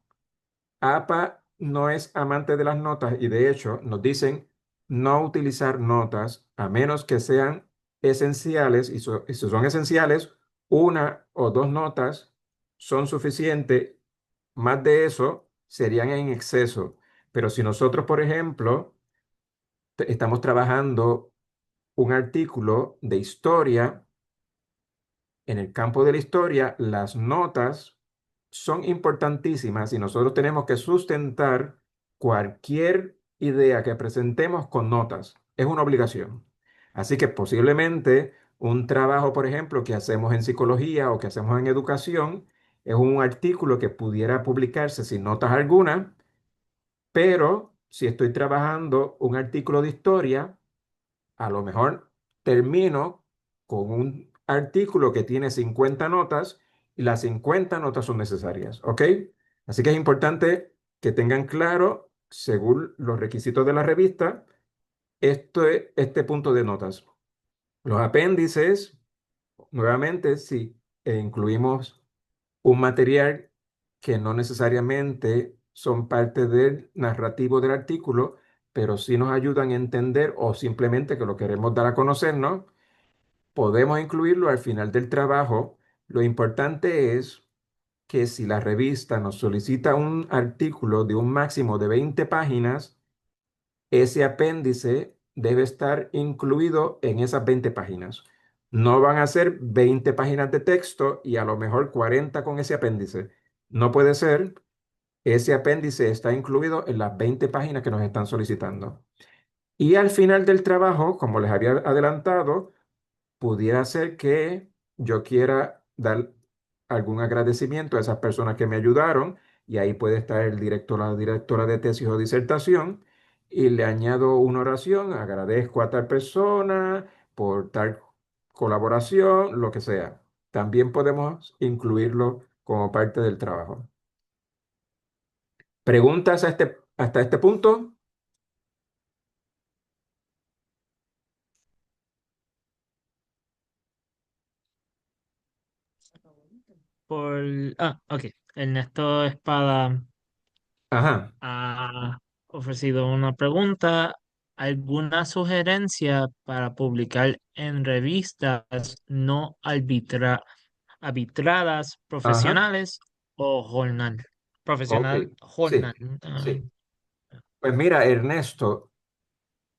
no es amante de las notas y de hecho nos dicen no utilizar notas a menos que sean esenciales y si son esenciales, una o dos notas son suficientes, más de eso serían en exceso. Pero si nosotros, por ejemplo, estamos trabajando un artículo de historia, en el campo de la historia, las notas son importantísimas y nosotros tenemos que sustentar cualquier idea que presentemos con notas. Es una obligación. Así que posiblemente un trabajo, por ejemplo, que hacemos en psicología o que hacemos en educación, es un artículo que pudiera publicarse sin notas alguna, pero si estoy trabajando un artículo de historia, a lo mejor termino con un artículo que tiene 50 notas y las 50 notas son necesarias, ¿ok? Así que es importante que tengan claro, según los requisitos de la revista, este punto de notas. Los apéndices, nuevamente, si incluimos un material que no necesariamente son parte del narrativo del artículo, pero sí nos ayudan a entender o simplemente que lo queremos dar a conocer, ¿no? Podemos incluirlo al final del trabajo. Lo importante es que si la revista nos solicita un artículo de un máximo de 20 páginas, ese apéndice debe estar incluido en esas 20 páginas. No van a ser 20 páginas de texto y a lo mejor 40 con ese apéndice. No puede ser. Ese apéndice está incluido en las 20 páginas que nos están solicitando. Y al final del trabajo, como les había adelantado, pudiera ser que yo quiera dar algún agradecimiento a esas personas que me ayudaron, y ahí puede estar el director, la directora de tesis o disertación, y le añado una oración: agradezco a tal persona por tal colaboración, lo que sea. También podemos incluirlo como parte del trabajo. ¿Preguntas hasta este punto? Por... ok. Ernesto Espada Ajá, ha ofrecido una pregunta. ¿Alguna sugerencia para publicar en revistas no arbitradas ajá, profesionales o jornal? ok, Profesional, sí, jornal. sí. Pues mira, Ernesto,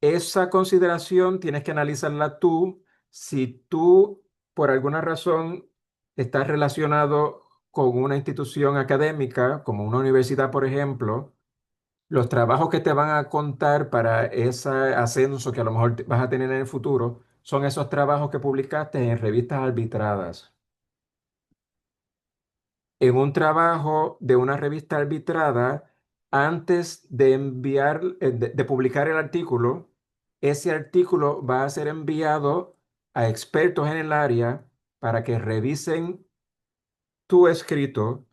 esa consideración tienes que analizarla tú. Si tú, por alguna razón, estás relacionado con una institución académica, como una universidad, por ejemplo, los trabajos que te van a contar para ese ascenso que a lo mejor vas a tener en el futuro son esos trabajos que publicaste en revistas arbitradas. En un trabajo de una revista arbitrada, antes de enviar, de publicar el artículo, ese artículo va a ser enviado a expertos en el área para que revisen tu escrito,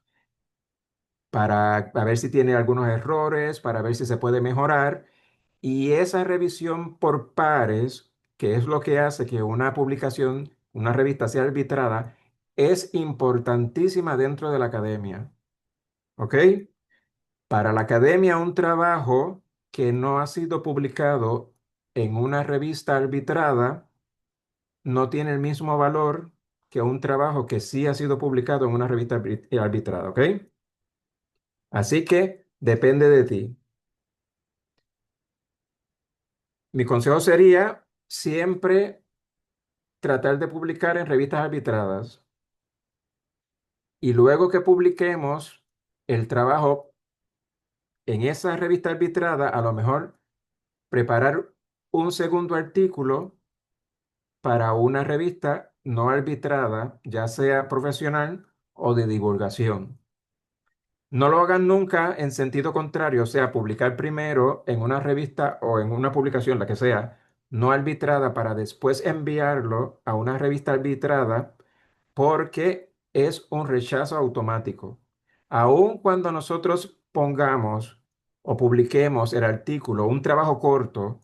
para ver si tiene algunos errores, para ver si se puede mejorar. Y esa revisión por pares, que es lo que hace que una publicación, una revista sea arbitrada, es importantísima dentro de la academia. ¿Ok? Para la academia, un trabajo que no ha sido publicado en una revista arbitrada no tiene el mismo valor que un trabajo que sí ha sido publicado en una revista arbitrada, ¿ok? Así que depende de ti. Mi consejo sería siempre tratar de publicar en revistas arbitradas, y luego que publiquemos el trabajo en esa revista arbitrada, a lo mejor preparar un segundo artículo para una revista no arbitrada, ya sea profesional o de divulgación. No lo hagan nunca en sentido contrario, o sea, publicar primero en una revista o en una publicación, la que sea, no arbitrada, para después enviarlo a una revista arbitrada, porque es un rechazo automático. Aun cuando nosotros pongamos o publiquemos el artículo, un trabajo corto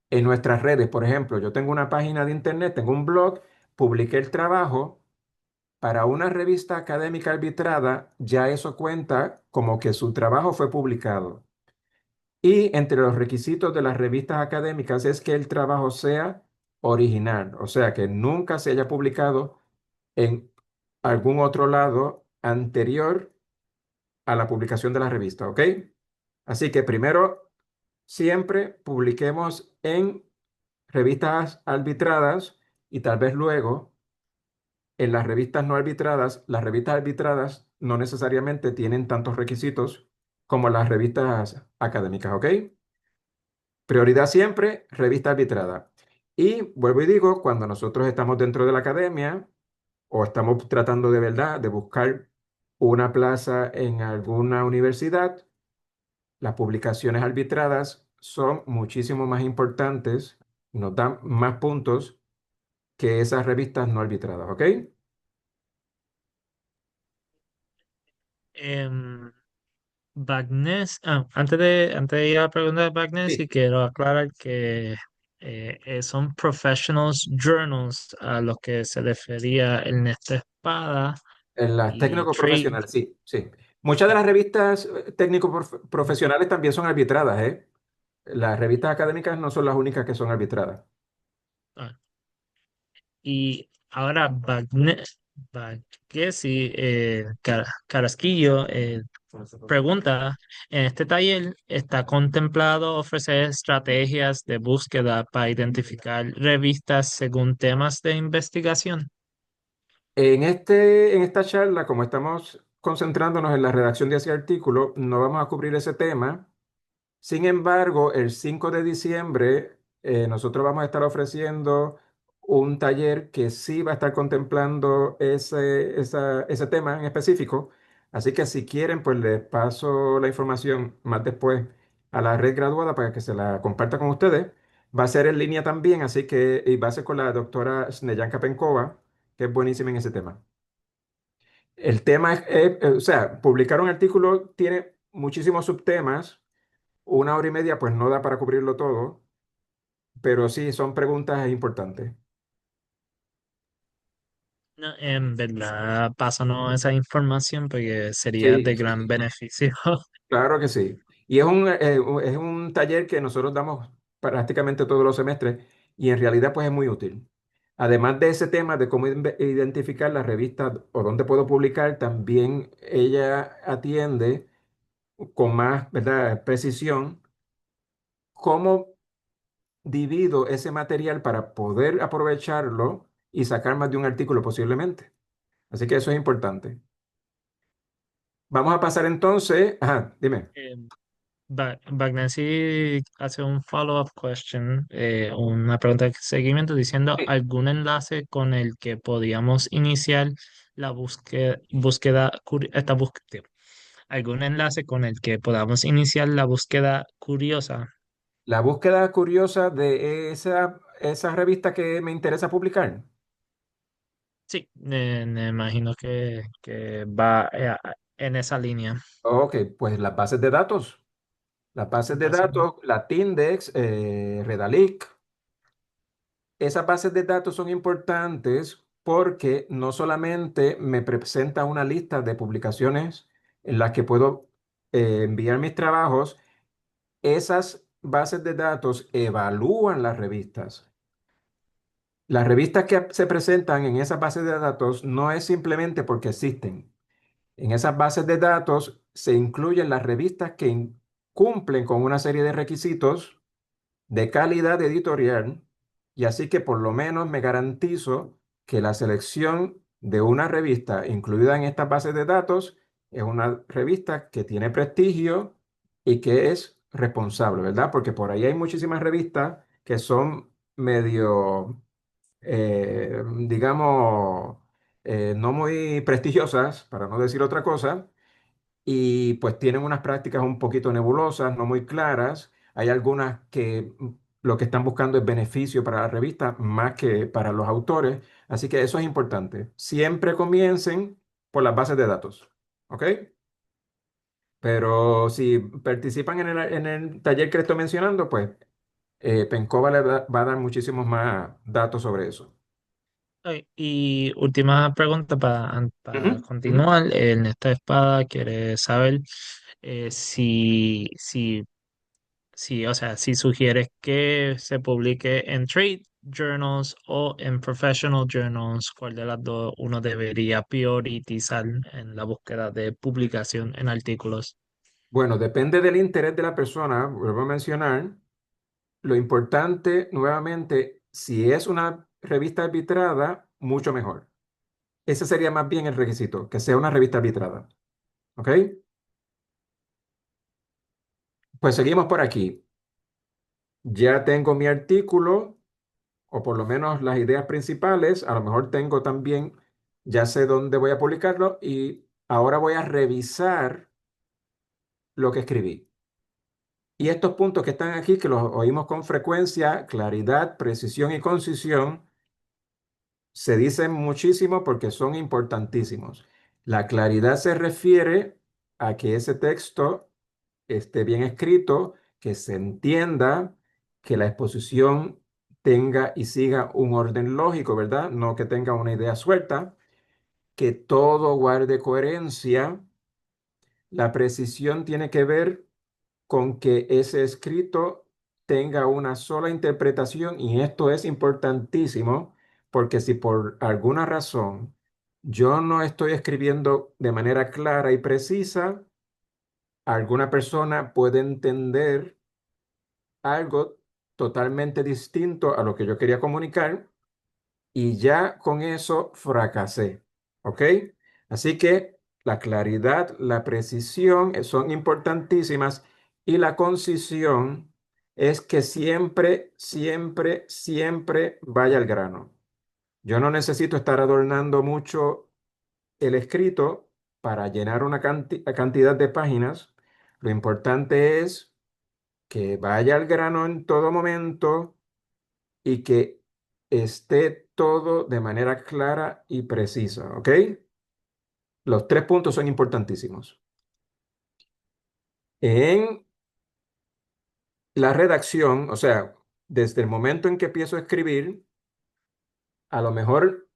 en nuestras redes, por ejemplo, yo tengo una página de internet, tengo un blog, publiqué el trabajo para una revista académica arbitrada, ya eso cuenta como que su trabajo fue publicado. Y entre los requisitos de las revistas académicas es que el trabajo sea original, o sea, que nunca se haya publicado en algún otro lado anterior a la publicación de la revista, ¿ok? Así que primero, siempre publiquemos en revistas arbitradas, y tal vez luego en las revistas no arbitradas. Las revistas arbitradas no necesariamente tienen tantos requisitos como las revistas académicas, ¿ok? Prioridad siempre, revista arbitrada. Y vuelvo y digo, cuando nosotros estamos dentro de la academia o estamos tratando de verdad de buscar una plaza en alguna universidad, las publicaciones arbitradas son muchísimo más importantes, nos dan más puntos que esas revistas no arbitradas, ¿ok? Em, antes de ir a la pregunta de Bagnes, Sí. sí quiero aclarar que son professionals journals a los que se refería Ernesto Espada En las y técnico Trade. profesionales, sí, sí. Muchas de las revistas técnico profesionales también son arbitradas, ¿eh? Las revistas académicas no son las únicas que son arbitradas. Ah, y ahora Baghesi, Carrasquillo pregunta, ¿en este taller está contemplado ofrecer estrategias de búsqueda para identificar revistas según temas de investigación? En esta charla, como estamos concentrándonos en la redacción de ese artículo, no vamos a cubrir ese tema. Sin embargo, el 5 de diciembre nosotros vamos a estar ofreciendo un taller que sí va a estar contemplando ese tema en específico. Así que si quieren, pues les paso la información más después a la red graduada para que se la comparta con ustedes. Va a ser en línea también, así que y va a ser con la doctora Snejanka Penkova, que es buenísima en ese tema. El tema o sea, publicar un artículo tiene muchísimos subtemas. Una hora y media pues no da para cubrirlo todo, pero sí son preguntas importantes. No, en verdad, pásanos esa información porque sería Sí, de sí, gran sí. beneficio. Claro que sí. Y es un taller que nosotros damos prácticamente todos los semestres y en realidad pues es muy útil. Además de ese tema de cómo identificar la revista o dónde puedo publicar, también ella atiende con más, ¿verdad?, precisión cómo divido ese material para poder aprovecharlo y sacar más de un artículo posiblemente. Así que eso es importante. Vamos a pasar entonces. Ajá, dime. Bagnesi hace un follow-up question, una pregunta de seguimiento diciendo Sí. algún enlace con el que podíamos iniciar la algún enlace con el que podamos iniciar la búsqueda curiosa. La búsqueda curiosa de esa revista que me interesa publicar. Sí, me imagino que va en esa línea. Ok, pues las bases de datos. Las bases de Básicamente. datos, la Tindex, Redalic. Esas bases de datos son importantes porque no solamente me presenta una lista de publicaciones en las que puedo enviar mis trabajos, esas bases de datos evalúan las revistas. Las revistas que se presentan en esas bases de datos no es simplemente porque existen. En esas bases de datos se incluyen las revistas que cumplen con una serie de requisitos de calidad editorial y así que por lo menos me garantizo que la selección de una revista incluida en estas bases de datos es una revista que tiene prestigio y que es responsable, ¿verdad? Porque por ahí hay muchísimas revistas que son medio, digamos, no muy prestigiosas, para no decir otra cosa, y pues tienen unas prácticas un poquito nebulosas, no muy claras. Hay algunas que lo que están buscando es beneficio para la revista más que para los autores, así que eso es importante. Siempre comiencen por las bases de datos, ¿ok? Pero si participan en el taller que les estoy mencionando, pues Pencova va a dar muchísimos más datos sobre eso. Ok, y última pregunta Ujú, para ujú. continuar. Ernesto Espada quiere saber o sea, si sugieres que se publique en trade journals o en professional journals, ¿cuál de las dos uno debería priorizar en la búsqueda de publicación en artículos? Bueno, depende del interés de la persona, vuelvo a mencionar. Lo importante, nuevamente, si es una revista arbitrada, mucho mejor. Ese sería más bien el requisito, que sea una revista arbitrada. ¿Ok? Pues seguimos por aquí. Ya tengo mi artículo, o por lo menos las ideas principales. A lo mejor tengo también, ya sé dónde voy a publicarlo y Ahora voy a revisar lo que escribí. Y estos puntos que están aquí, que los oímos con frecuencia, claridad, precisión y concisión, se dicen muchísimo porque son importantísimos. La claridad se refiere a que ese texto esté bien escrito, que se entienda, que la exposición tenga y siga un orden lógico, ¿verdad? No que tenga una idea suelta, que todo guarde coherencia. La precisión tiene que ver con que ese escrito tenga una sola interpretación y esto es importantísimo porque si por alguna razón yo no estoy escribiendo de manera clara y precisa, alguna persona puede entender algo totalmente distinto a lo que yo quería comunicar y ya con eso fracasé. ¿Ok? Así que la claridad, la precisión son importantísimas y la concisión es que siempre, siempre, siempre vaya al grano. Yo no necesito estar adornando mucho el escrito para llenar una cantidad de páginas. Lo importante es que vaya al grano en todo momento y que esté todo de manera clara y precisa, ¿ok? Los tres puntos son importantísimos. En la redacción, o sea, desde el momento en que empiezo a escribir, a lo mejor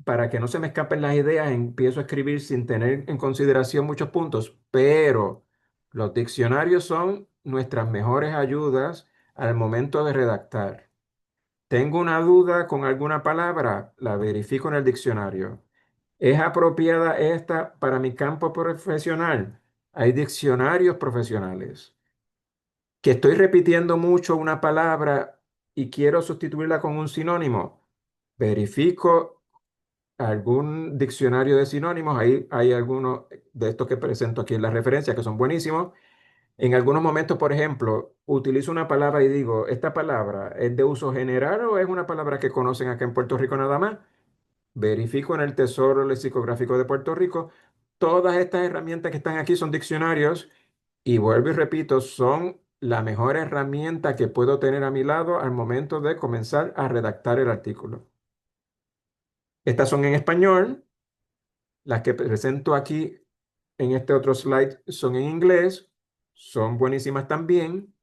para que no se me escapen las ideas, empiezo a escribir sin tener en consideración muchos puntos, pero los diccionarios son nuestras mejores ayudas al momento de redactar. Tengo una duda con alguna palabra, la verifico en el diccionario. ¿Es apropiada esta para mi campo profesional? Hay diccionarios profesionales. Que estoy repitiendo mucho una palabra y quiero sustituirla con un sinónimo. Verifico algún diccionario de sinónimos. Ahí hay algunos de estos que presento aquí en la referencia que son buenísimos. En algunos momentos, por ejemplo, utilizo una palabra y digo, ¿esta palabra es de uso general o es una palabra que conocen acá en Puerto Rico nada más? Verifico en el Tesoro Lexicográfico de Puerto Rico. Todas estas herramientas que están aquí son diccionarios y vuelvo y repito, son la mejor herramienta que puedo tener a mi lado al momento de comenzar a redactar el artículo. Estas son en español, las que presento aquí en este otro slide son en inglés, son buenísimas también.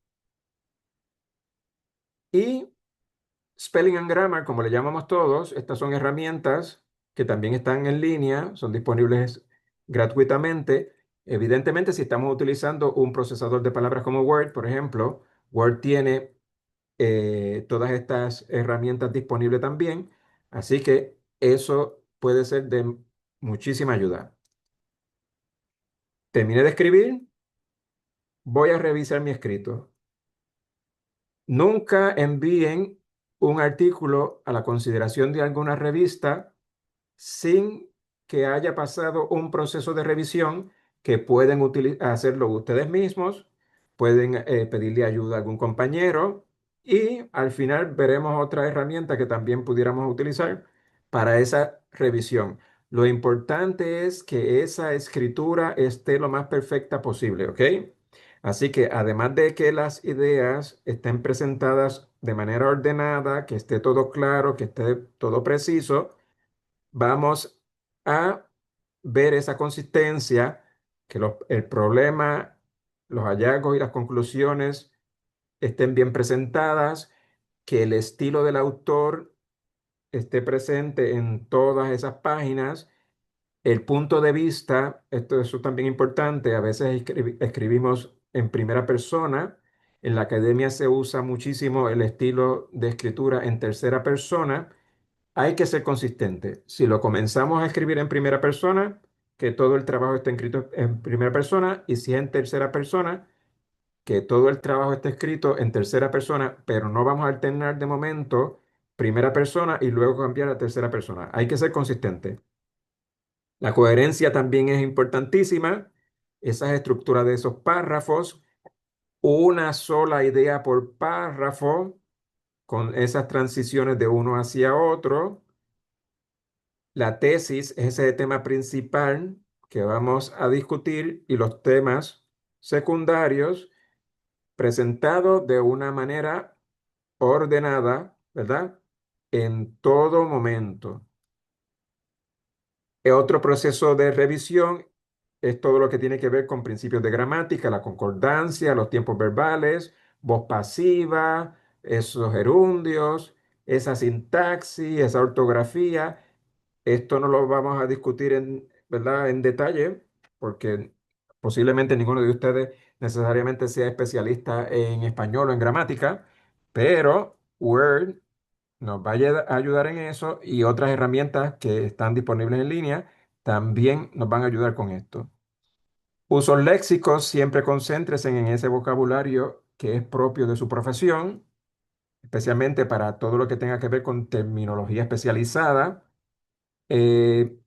Y Spelling and Grammar, como le llamamos todos, estas son herramientas que también están en línea, son disponibles gratuitamente. Evidentemente, si estamos utilizando un procesador de palabras como Word, por ejemplo, Word tiene todas estas herramientas disponibles también, así que eso puede ser de muchísima ayuda. Terminé de escribir, voy a revisar mi escrito. Nunca envíen un artículo a la consideración de alguna revista sin que haya pasado un proceso de revisión que pueden hacerlo ustedes mismos, pueden pedirle ayuda a algún compañero y al final veremos otra herramienta que también pudiéramos utilizar para esa revisión. Lo importante es que esa escritura esté lo más perfecta posible, ¿ok? Así que además de que las ideas estén presentadas de manera ordenada, que esté todo claro, que esté todo preciso, vamos a ver esa consistencia, que el problema, los hallazgos y las conclusiones estén bien presentadas, que el estilo del autor esté presente en todas esas páginas, el punto de vista, eso es también importante, a veces escribimos en primera persona, en la academia se usa muchísimo el estilo de escritura en tercera persona. Hay que ser consistente. Si lo comenzamos a escribir en primera persona, que todo el trabajo esté escrito en primera persona, y si es en tercera persona, que todo el trabajo esté escrito en tercera persona, pero no vamos a alternar de momento primera persona y luego cambiar a tercera persona. Hay que ser consistente. La coherencia también es importantísima. Esas estructuras de esos párrafos, una sola idea por párrafo, con esas transiciones de uno hacia otro. La tesis es ese tema principal que vamos a discutir y los temas secundarios presentados de una manera ordenada, ¿verdad? En todo momento. Otro proceso de revisión es todo lo que tiene que ver con principios de gramática, la concordancia, los tiempos verbales, voz pasiva, esos gerundios, esa sintaxis, esa ortografía. Esto no lo vamos a discutir ¿verdad? En detalle, porque posiblemente ninguno de ustedes necesariamente sea especialista en español o en gramática, pero Word nos va a a ayudar en eso y otras herramientas que están disponibles en línea también nos van a ayudar con esto. Usos léxicos, siempre concéntrese en ese vocabulario que es propio de su profesión, especialmente para todo lo que tenga que ver con terminología especializada. Eh,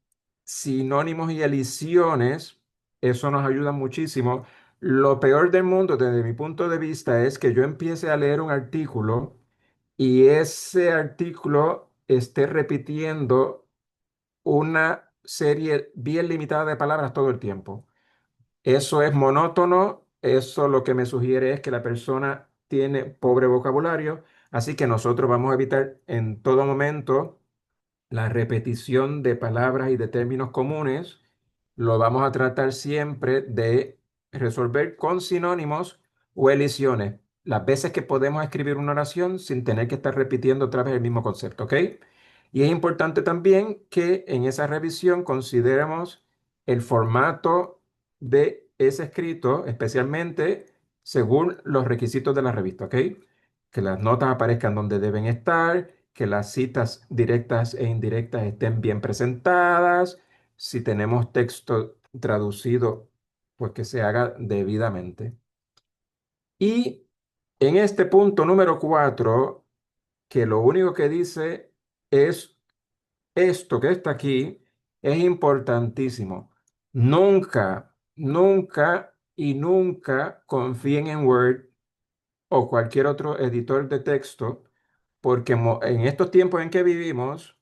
Sinónimos y elisiones, eso nos ayuda muchísimo. Lo peor del mundo desde mi punto de vista es que yo empiece a leer un artículo y ese artículo esté repitiendo una serie bien limitada de palabras todo el tiempo. Eso es monótono, eso lo que me sugiere es que la persona tiene pobre vocabulario, así que nosotros vamos a evitar en todo momento la repetición de palabras y de términos comunes. Lo vamos a tratar siempre de resolver con sinónimos o elisiones, las veces que podemos escribir una oración sin tener que estar repitiendo otra vez el mismo concepto, ¿ok? Y es importante también que en esa revisión consideremos el formato de ese escrito, especialmente según los requisitos de la revista, ¿ok? Que las notas aparezcan donde deben estar, que las citas directas e indirectas estén bien presentadas. Si tenemos texto traducido, pues que se haga debidamente. Y en este punto número 4, que lo único que dice es esto que está aquí, es importantísimo. Nunca, nunca y nunca confíen en Word o cualquier otro editor de texto, porque en estos tiempos en que vivimos,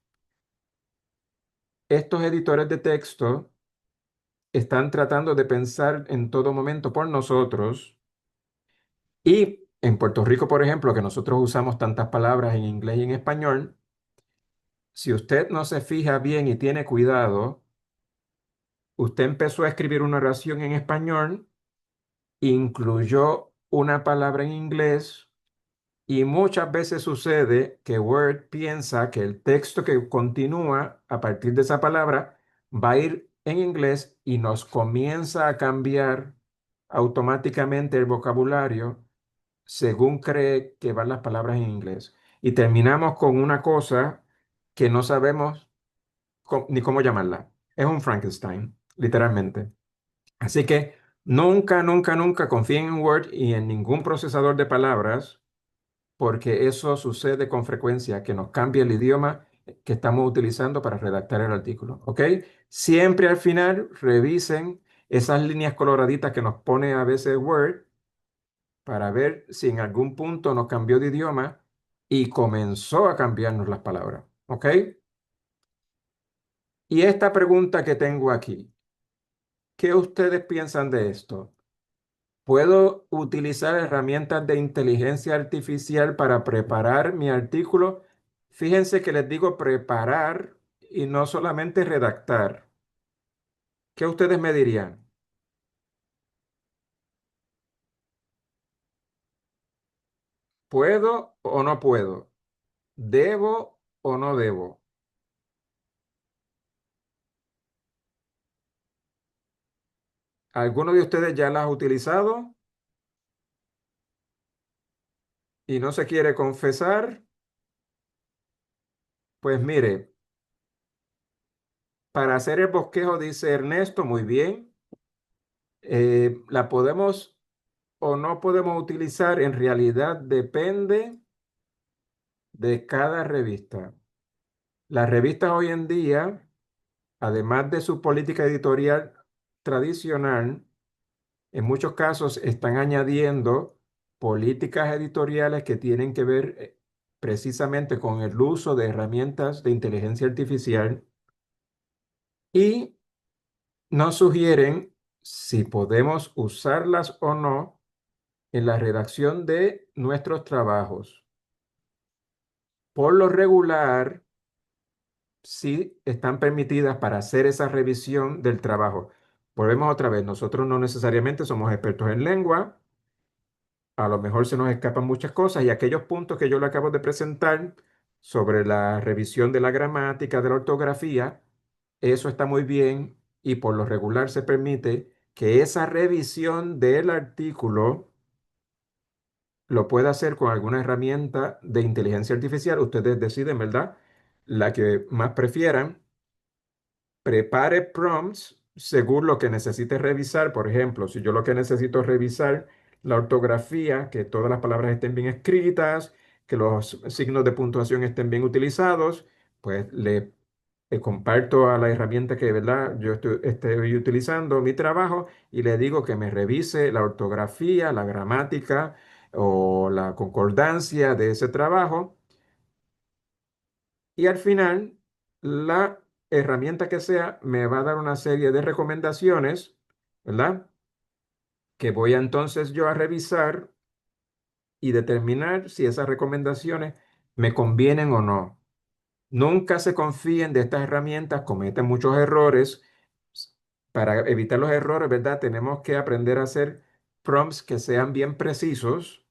estos editores de texto están tratando de pensar en todo momento por nosotros y en Puerto Rico, por ejemplo, que nosotros usamos tantas palabras en inglés y en español, si usted no se fija bien y tiene cuidado, usted empezó a escribir una oración en español, incluyó una palabra en inglés y muchas veces sucede que Word piensa que el texto que continúa a partir de esa palabra va a ir en inglés y nos comienza a cambiar automáticamente el vocabulario según cree que van las palabras en inglés. Y terminamos con una cosa que no sabemos ni cómo llamarla. Es un Frankenstein, literalmente. Así que nunca, nunca, nunca confíen en Word y en ningún procesador de palabras porque eso sucede con frecuencia, que nos cambia el idioma que estamos utilizando para redactar el artículo, ¿ok? Siempre al final revisen esas líneas coloraditas que nos pone a veces Word para ver si en algún punto nos cambió de idioma y comenzó a cambiarnos las palabras, ¿ok? Y esta pregunta que tengo aquí, ¿qué ustedes piensan de esto? ¿Puedo utilizar herramientas de inteligencia artificial para preparar mi artículo? Fíjense que les digo preparar y no solamente redactar. ¿Qué ustedes me dirían? ¿Puedo o no puedo? ¿Debo o no debo? ¿Alguno de ustedes ya las ha utilizado y no se quiere confesar? Pues mire, para hacer el bosquejo, dice Ernesto, muy bien. La podemos o no podemos utilizar, en realidad depende de cada revista. Las revistas hoy en día, además de su política editorial tradicional, en muchos casos están añadiendo políticas editoriales que tienen que ver precisamente con el uso de herramientas de inteligencia artificial y nos sugieren si podemos usarlas o no en la redacción de nuestros trabajos. Por lo regular, sí están permitidas para hacer esa revisión del trabajo. Volvemos otra vez, nosotros no necesariamente somos expertos en lengua, a lo mejor se nos escapan muchas cosas y aquellos puntos que yo le acabo de presentar sobre la revisión de la gramática, de la ortografía, eso está muy bien y por lo regular se permite que esa revisión del artículo lo pueda hacer con alguna herramienta de inteligencia artificial. Ustedes deciden, ¿verdad? La que más prefieran. Prepare prompts según lo que necesite revisar. Por ejemplo, si yo lo que necesito es revisar la ortografía, que todas las palabras estén bien escritas, que los signos de puntuación estén bien utilizados, pues le comparto a la herramienta que, ¿verdad? Yo estoy utilizando mi trabajo y le digo que me revise la ortografía, la gramática o la concordancia de ese trabajo y al final, la herramienta que sea me va a dar una serie de recomendaciones, ¿verdad? Que voy a entonces yo a revisar y determinar si esas recomendaciones me convienen o no. Nunca se confíen de estas herramientas, cometen muchos errores. Para evitar los errores, ¿verdad? Tenemos que aprender a hacer prompts que sean bien precisos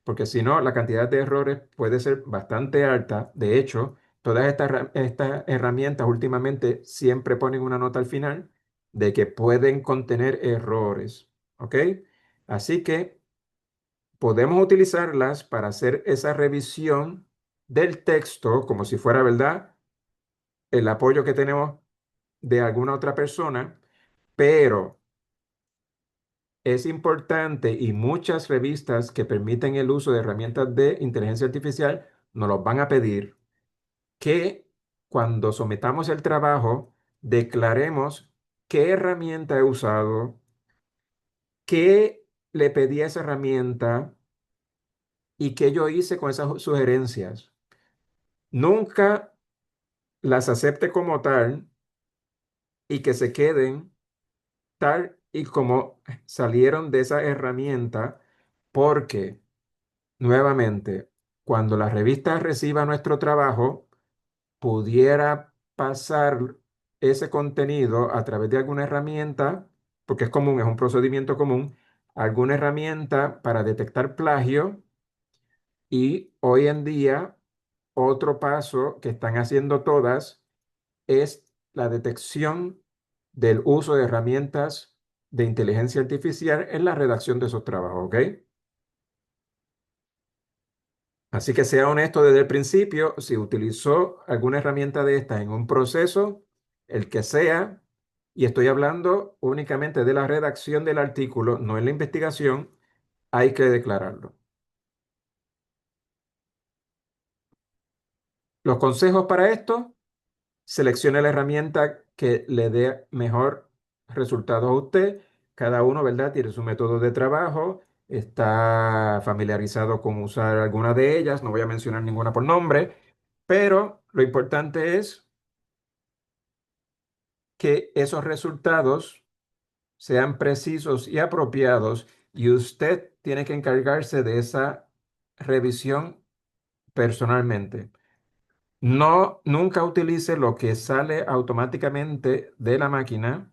porque si no, la cantidad de errores puede ser bastante alta. De hecho, todas estas herramientas últimamente siempre ponen una nota al final de que pueden contener errores. ¿Ok? Así que podemos utilizarlas para hacer esa revisión del texto como si fuera, ¿verdad?, el apoyo que tenemos de alguna otra persona, pero es importante y muchas revistas que permiten el uso de herramientas de inteligencia artificial nos los van a pedir que cuando sometamos el trabajo declaremos qué herramienta he usado, qué le pedí a esa herramienta y qué yo hice con esas sugerencias. Nunca las acepte como tal y que se queden tal y como salieron de esa herramienta porque nuevamente, cuando la revista reciba nuestro trabajo, pudiera pasar ese contenido a través de alguna herramienta, porque es común, es un procedimiento común, alguna herramienta para detectar plagio y hoy en día otro paso que están haciendo todas es la detección del uso de herramientas de inteligencia artificial en la redacción de esos trabajos, ¿ok? Así que sea honesto desde el principio, si utilizó alguna herramienta de estas en un proceso, el que sea, y estoy hablando únicamente de la redacción del artículo, no en la investigación, hay que declararlo. Los consejos para esto, seleccione la herramienta que le dé mejor resultado a usted. Cada uno, ¿verdad?, tiene su método de trabajo, está familiarizado con usar alguna de ellas, no voy a mencionar ninguna por nombre, pero lo importante es que esos resultados sean precisos y apropiados y usted tiene que encargarse de esa revisión personalmente. No, nunca utilice lo que sale automáticamente de la máquina,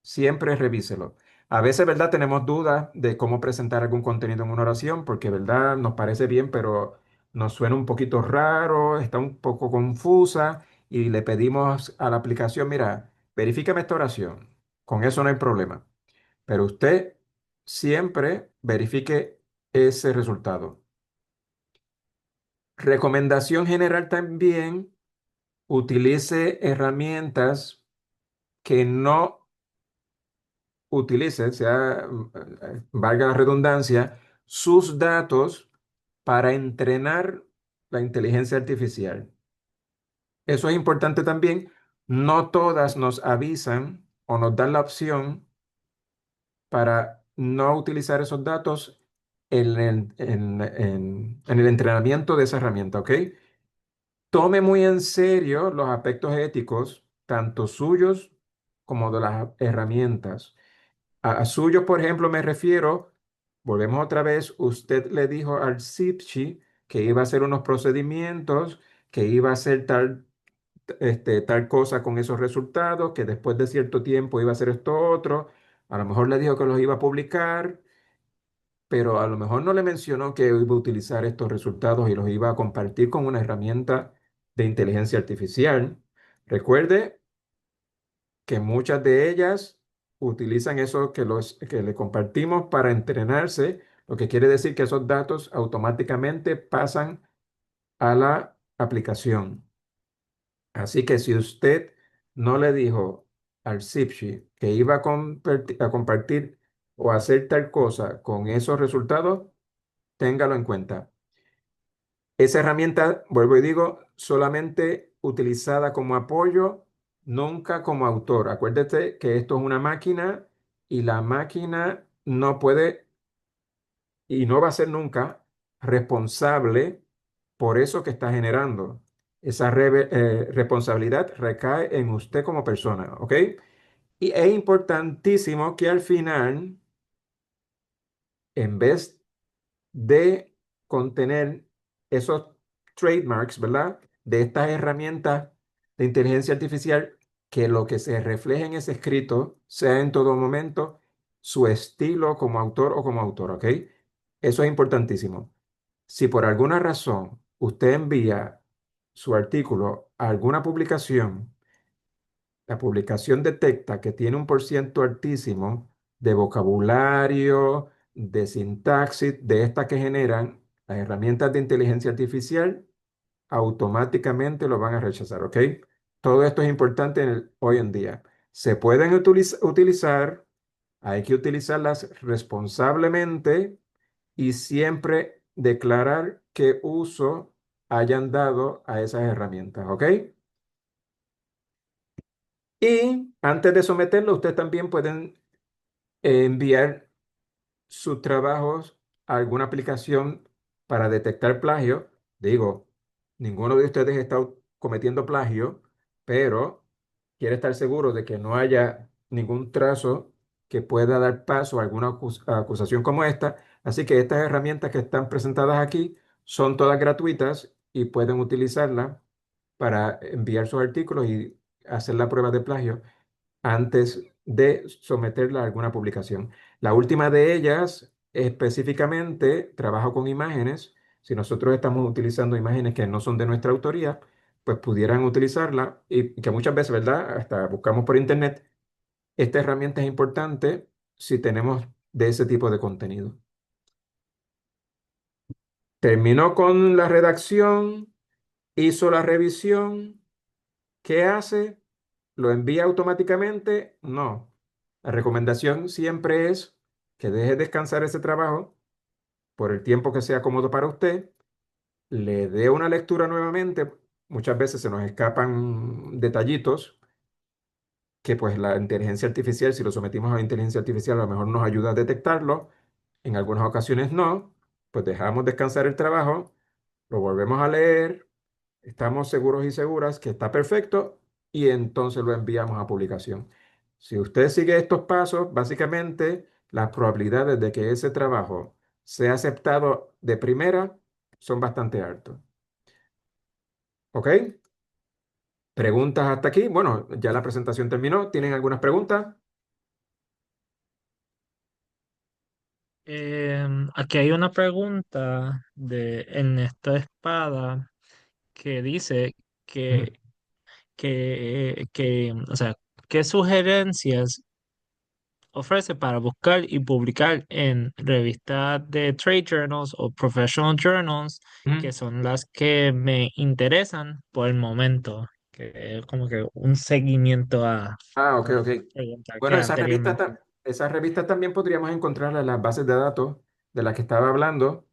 siempre revíselo. A veces, ¿verdad? Tenemos dudas de cómo presentar algún contenido en una oración porque, ¿verdad? Nos parece bien, pero nos suena un poquito raro, está un poco confusa y le pedimos a la aplicación, mira, verifícame esta oración. Con eso no hay problema. Pero usted siempre verifique ese resultado. Recomendación general también, utilice herramientas que no utilice, valga la redundancia, sus datos para entrenar la inteligencia artificial. Eso es importante también. No todas nos avisan o nos dan la opción para no utilizar esos datos en el entrenamiento de esa herramienta, ¿ok? Tome muy en serio los aspectos éticos, tanto suyos como de las herramientas. A suyos, por ejemplo, me refiero, volvemos otra vez, usted le dijo al CIPSI que iba a hacer unos procedimientos, que iba a hacer tal cosa con esos resultados, que después de cierto tiempo iba a hacer esto otro. A lo mejor le dijo que los iba a publicar, pero a lo mejor no le mencionó que iba a utilizar estos resultados y los iba a compartir con una herramienta de inteligencia artificial. Recuerde que muchas de ellas utilizan eso que le compartimos para entrenarse, lo que quiere decir que esos datos automáticamente pasan a la aplicación. Así que si usted no le dijo al Zipshi que iba a compartir o hacer tal cosa con esos resultados, téngalo en cuenta. Esa herramienta, vuelvo y digo, solamente utilizada como apoyo, nunca como autor. Acuérdate que esto es una máquina y la máquina no puede y no va a ser nunca responsable por eso que está generando. Esa responsabilidad recae en usted como persona, ¿ok? Y es importantísimo que al final, en vez de contener esos trademarks, ¿verdad? De estas herramientas de inteligencia artificial, que lo que se refleje en ese escrito sea en todo momento su estilo como autor o como autor, ¿ok? Eso es importantísimo. Si por alguna razón usted envía su artículo a alguna publicación, la publicación detecta que tiene un porciento altísimo de vocabulario, de sintaxis, de estas que generan las herramientas de inteligencia artificial, automáticamente lo van a rechazar, ¿ok? Todo esto es importante hoy en día. Se pueden utilizar, hay que utilizarlas responsablemente y siempre declarar qué uso hayan dado a esas herramientas, ¿ok? Y antes de someterlo, ustedes también pueden enviar sus trabajos a alguna aplicación para detectar plagio. Digo, ninguno de ustedes está cometiendo plagio, pero quiere estar seguro de que no haya ningún trazo que pueda dar paso a alguna acusación como esta. Así que estas herramientas que están presentadas aquí son todas gratuitas y pueden utilizarlas para enviar sus artículos y hacer la prueba de plagio antes de someterla a alguna publicación. La última de ellas, específicamente, trabajo con imágenes. Si nosotros estamos utilizando imágenes que no son de nuestra autoría, pues pudieran utilizarla y que muchas veces, ¿verdad? Hasta buscamos por internet. Esta herramienta es importante si tenemos de ese tipo de contenido. Terminó con la redacción, hizo la revisión. ¿Qué hace? ¿Lo envía automáticamente? No. La recomendación siempre es que deje descansar ese trabajo por el tiempo que sea cómodo para usted, le dé una lectura nuevamente. Muchas veces se nos escapan detallitos que pues la inteligencia artificial, si lo sometimos a la inteligencia artificial, a lo mejor nos ayuda a detectarlo. En algunas ocasiones no. Pues dejamos descansar el trabajo, lo volvemos a leer, estamos seguros y seguras que está perfecto y entonces lo enviamos a publicación. Si usted sigue estos pasos, básicamente las probabilidades de que ese trabajo sea aceptado de primera son bastante altas. ¿Ok? ¿Preguntas hasta aquí? Bueno, ya la presentación terminó. ¿Tienen algunas preguntas? Aquí hay una pregunta de Ernesto Espada que dice Mm. que, o sea, ¿qué sugerencias ofrece para buscar y publicar en revistas de trade journals o professional journals, que Mm. son las que me interesan por el momento? Que es como que un seguimiento Ah, a ok, la ok. pregunta que Bueno, anteriormente. esas revistas también podríamos encontrarlas en las bases de datos de las que estaba hablando.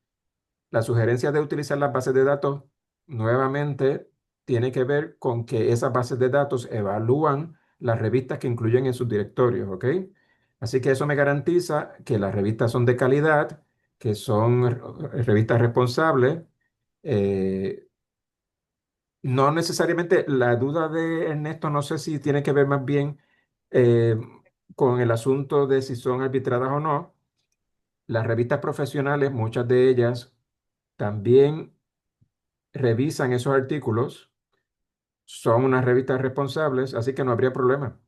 La sugerencia de utilizar las bases de datos nuevamente tiene que ver con que esas bases de datos evalúan las revistas que incluyen en sus directorios, ¿ok? Así que eso me garantiza que las revistas son de calidad, que son revistas responsables. eh, no necesariamente la duda de Ernesto, no sé si tiene que ver más bien eh, con el asunto de si son arbitradas o no. Las revistas profesionales, muchas de ellas también revisan esos artículos, son unas revistas responsables, así que no habría problema.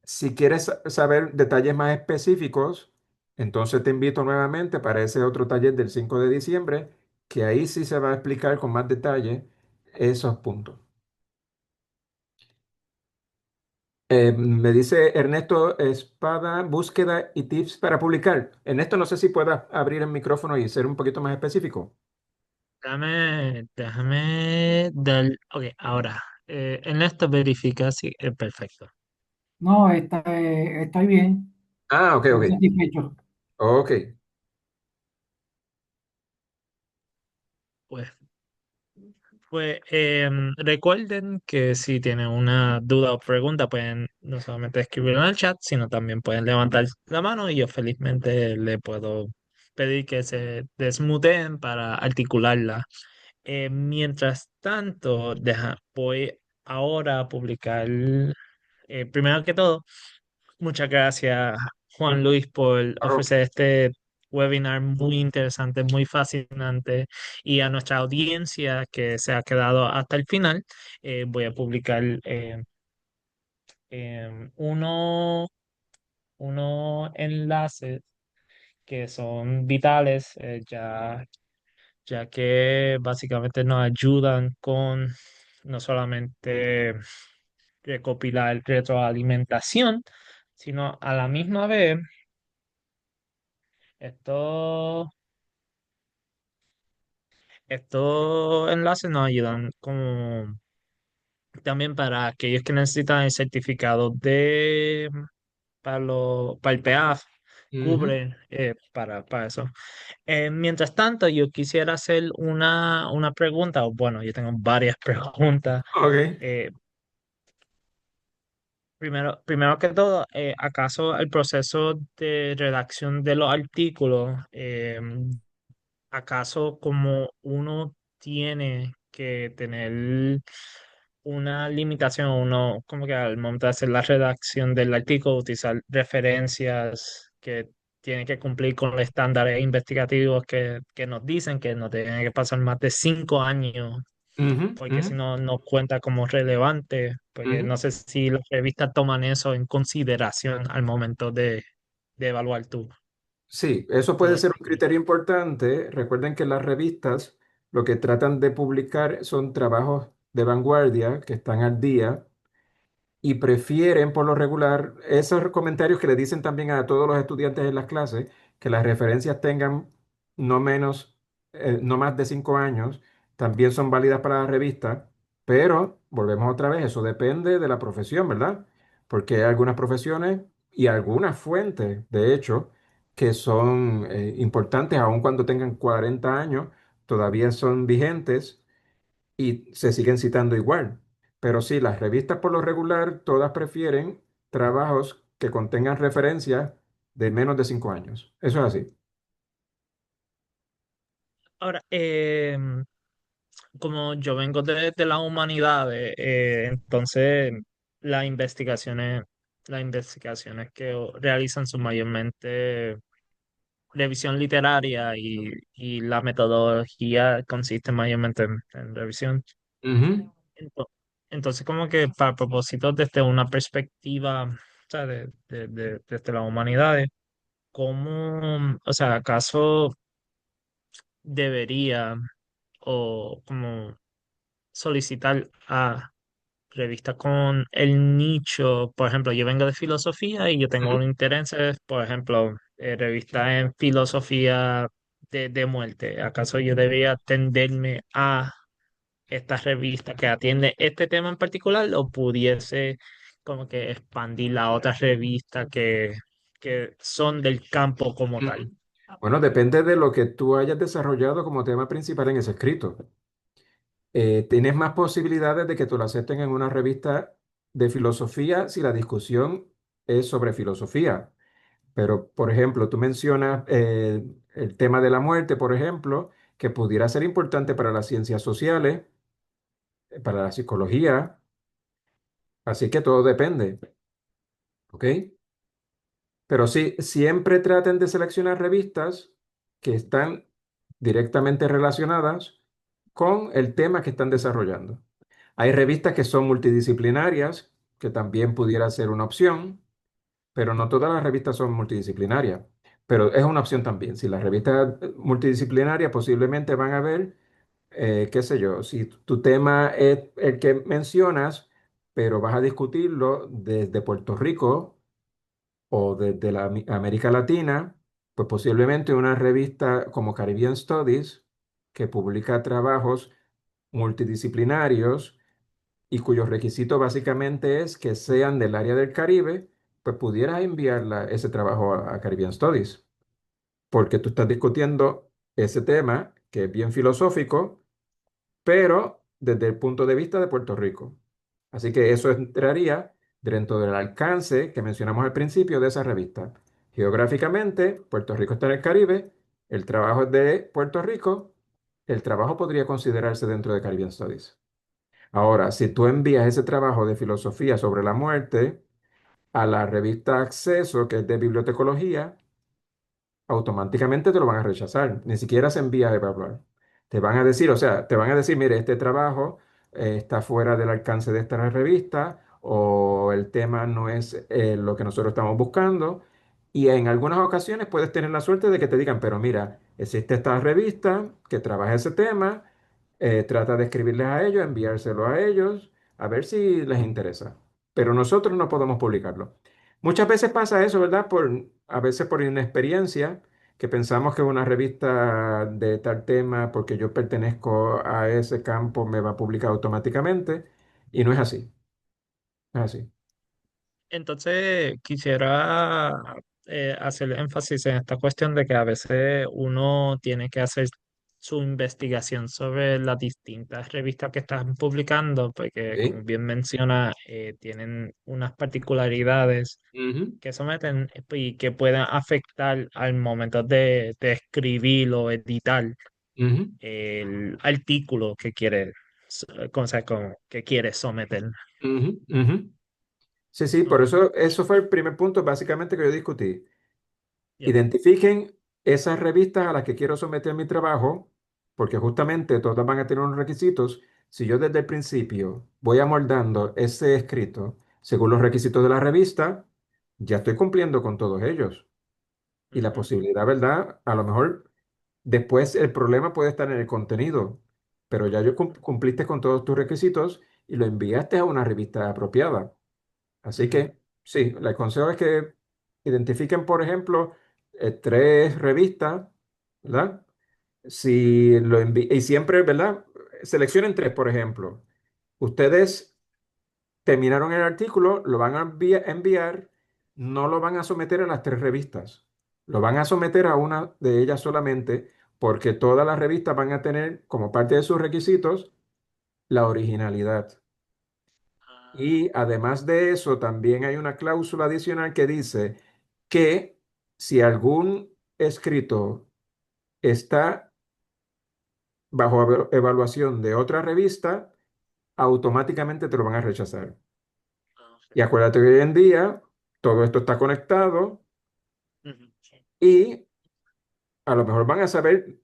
Si quieres saber detalles más específicos, entonces te invito nuevamente para ese otro taller del 5 de diciembre, que ahí sí se va a explicar con más detalle esos puntos. Me dice Ernesto Espada, búsqueda y tips para publicar. Ernesto, no sé si puedas abrir el micrófono y ser un poquito más específico. Déjame dar. Ok, ahora. En esto verifica si es perfecto. No, estoy bien, Ah, ok, estoy ok. satisfecho. Ok. Pues recuerden que si tienen una duda o pregunta, pueden no solamente escribirlo en el chat, sino también pueden levantar la mano y yo felizmente le puedo pedir que se desmuteen para articularla. Mientras tanto, voy ahora a publicar, primero que todo, muchas gracias, Juan Luis, por Claro. ofrecer este webinar muy interesante, muy fascinante. Y a nuestra audiencia que se ha quedado hasta el final, voy a publicar unos enlaces que son vitales, ya que básicamente nos ayudan con no solamente recopilar retroalimentación, sino a la misma vez estos, estos enlaces nos ayudan como también para aquellos que necesitan el certificado para el PEAF, Ujú. cubre para eso. Mientras tanto, yo quisiera hacer una pregunta, o bueno, yo tengo varias preguntas. Ok. Eh, primero que todo, ¿acaso el proceso de redacción de los artículos, acaso como uno tiene que tener una limitación, uno como que al momento de hacer la redacción del artículo, utilizar referencias que tienen que cumplir con los estándares investigativos que nos dicen que no tienen que pasar más de 5 años, Ujú, porque ujú, si no, no cuenta como relevante, porque ujú. no sé si las revistas toman eso en consideración al momento de evaluar Sí, eso tu puede ser un artículo. criterio importante. Recuerden que las revistas lo que tratan de publicar son trabajos de vanguardia que están al día y prefieren por lo regular esos comentarios que le dicen también a todos los estudiantes en las clases, que las referencias tengan no menos, no más de 5 años, también son válidas para la revista, pero volvemos otra vez, eso depende de la profesión, ¿verdad? Porque hay algunas profesiones y algunas fuentes, de hecho, que son importantes, aun cuando tengan 40 años, todavía son vigentes y se siguen citando igual. Pero sí, las revistas por lo regular, todas prefieren trabajos que contengan referencias de menos de 5 años. Eso es así. Ahora, como yo vengo de las humanidades, entonces las investigaciones que realizan son mayormente revisión literaria y la metodología consiste mayormente en revisión. Ujú, Ento- Entonces, como que para propósitos desde una perspectiva, o sea, desde las humanidades, ¿cómo, o sea, acaso debería o como solicitar a revistas con el nicho? Por ejemplo, yo vengo de filosofía y yo tengo un ujú. interés, por ejemplo, revistas en filosofía de muerte. ¿Acaso yo debería tenderme a esta revista que atiende este tema en particular o pudiese como que expandir la otra revista que son del campo como tal? Ujú. Bueno, depende de lo que tú hayas desarrollado como tema principal en ese escrito. Tienes más posibilidades de que te lo acepten en una revista de filosofía si la discusión es sobre filosofía. Pero, por ejemplo, tú mencionas el tema de la muerte, por ejemplo, que pudiera ser importante para las ciencias sociales, para la psicología, así que todo depende. ¿ok? Pero sí, siempre traten de seleccionar revistas que están directamente relacionadas con el tema que están desarrollando. Hay revistas que son multidisciplinarias, que también pudiera ser una opción, pero no todas las revistas son multidisciplinarias. Pero es una opción también. Si las revistas multidisciplinarias posiblemente van a ver, qué sé yo, si tu tema es el que mencionas, pero vas a discutirlo desde Puerto Rico o desde la América Latina, pues posiblemente una revista como Caribbean Studies, que publica trabajos multidisciplinarios y cuyo requisito básicamente es que sean del área del Caribe, pues pudieras enviarla ese trabajo a Caribbean Studies, porque tú estás discutiendo ese tema que es bien filosófico, pero desde el punto de vista de Puerto Rico. Así que eso entraría dentro del alcance que mencionamos al principio de esa revista. Geográficamente, Puerto Rico está en el Caribe, el trabajo es de Puerto Rico, el trabajo podría considerarse dentro de Caribbean Studies. Ahora, si tú envías ese trabajo de filosofía sobre la muerte a la revista Acceso, que es de bibliotecología, automáticamente te lo van a rechazar. Ni siquiera se envía a evaluar. Te van a decir, o sea, te van a decir, mire, este trabajo está fuera del alcance de esta revista o el tema no es lo que nosotros estamos buscando. Y en algunas ocasiones puedes tener la suerte de que te digan, pero mira, existe esta revista que trabaja ese tema, trata de escribirles a ellos, enviárselo a ellos, a ver si les interesa. Pero nosotros no podemos publicarlo. Muchas veces pasa eso, ¿verdad? A veces por inexperiencia, que pensamos que una revista de tal tema, porque yo pertenezco a ese campo, me va a publicar automáticamente, y no es así, no es así. Entonces, quisiera hacer énfasis en esta cuestión de que a veces uno tiene que hacer su investigación sobre las distintas revistas que están publicando, porque como ¿Sí? bien menciona, tienen unas particularidades Ujú, que someten y que pueden afectar al momento de escribir o editar ujú, el artículo que quiere, que quiere someter. ujú, ujú. Sí, sí, por Ok, eso fue el primer punto básicamente que yo discutí. ya. Identifiquen esas revistas a las que quiero someter mi trabajo, porque justamente todas van a tener unos requisitos. Si yo desde el principio voy amoldando ese escrito según los requisitos de la revista, ya estoy cumpliendo con todos ellos. Y la Ujú, posibilidad, ¿verdad? A lo mejor después el problema puede estar en el contenido, pero ya yo cumpliste con todos tus requisitos y lo enviaste a una revista apropiada. Así ujú, que sí, el consejo es que identifiquen, por ejemplo, tres revistas, ¿verdad? ujú. Si lo y siempre, ¿verdad? Seleccionen tres, por ejemplo. Ustedes terminaron el artículo, lo van a enviar, no lo van a someter a las tres revistas, lo van a someter a una de ellas solamente, porque todas las revistas van a tener como parte de sus requisitos la originalidad. Ah, Y además de eso, también hay una cláusula adicional que dice que si algún escrito está bajo evaluación de otra revista, automáticamente te lo van a rechazar. ok. Y acuérdate que hoy en día todo esto está conectado Ujú. y a lo mejor van a saber,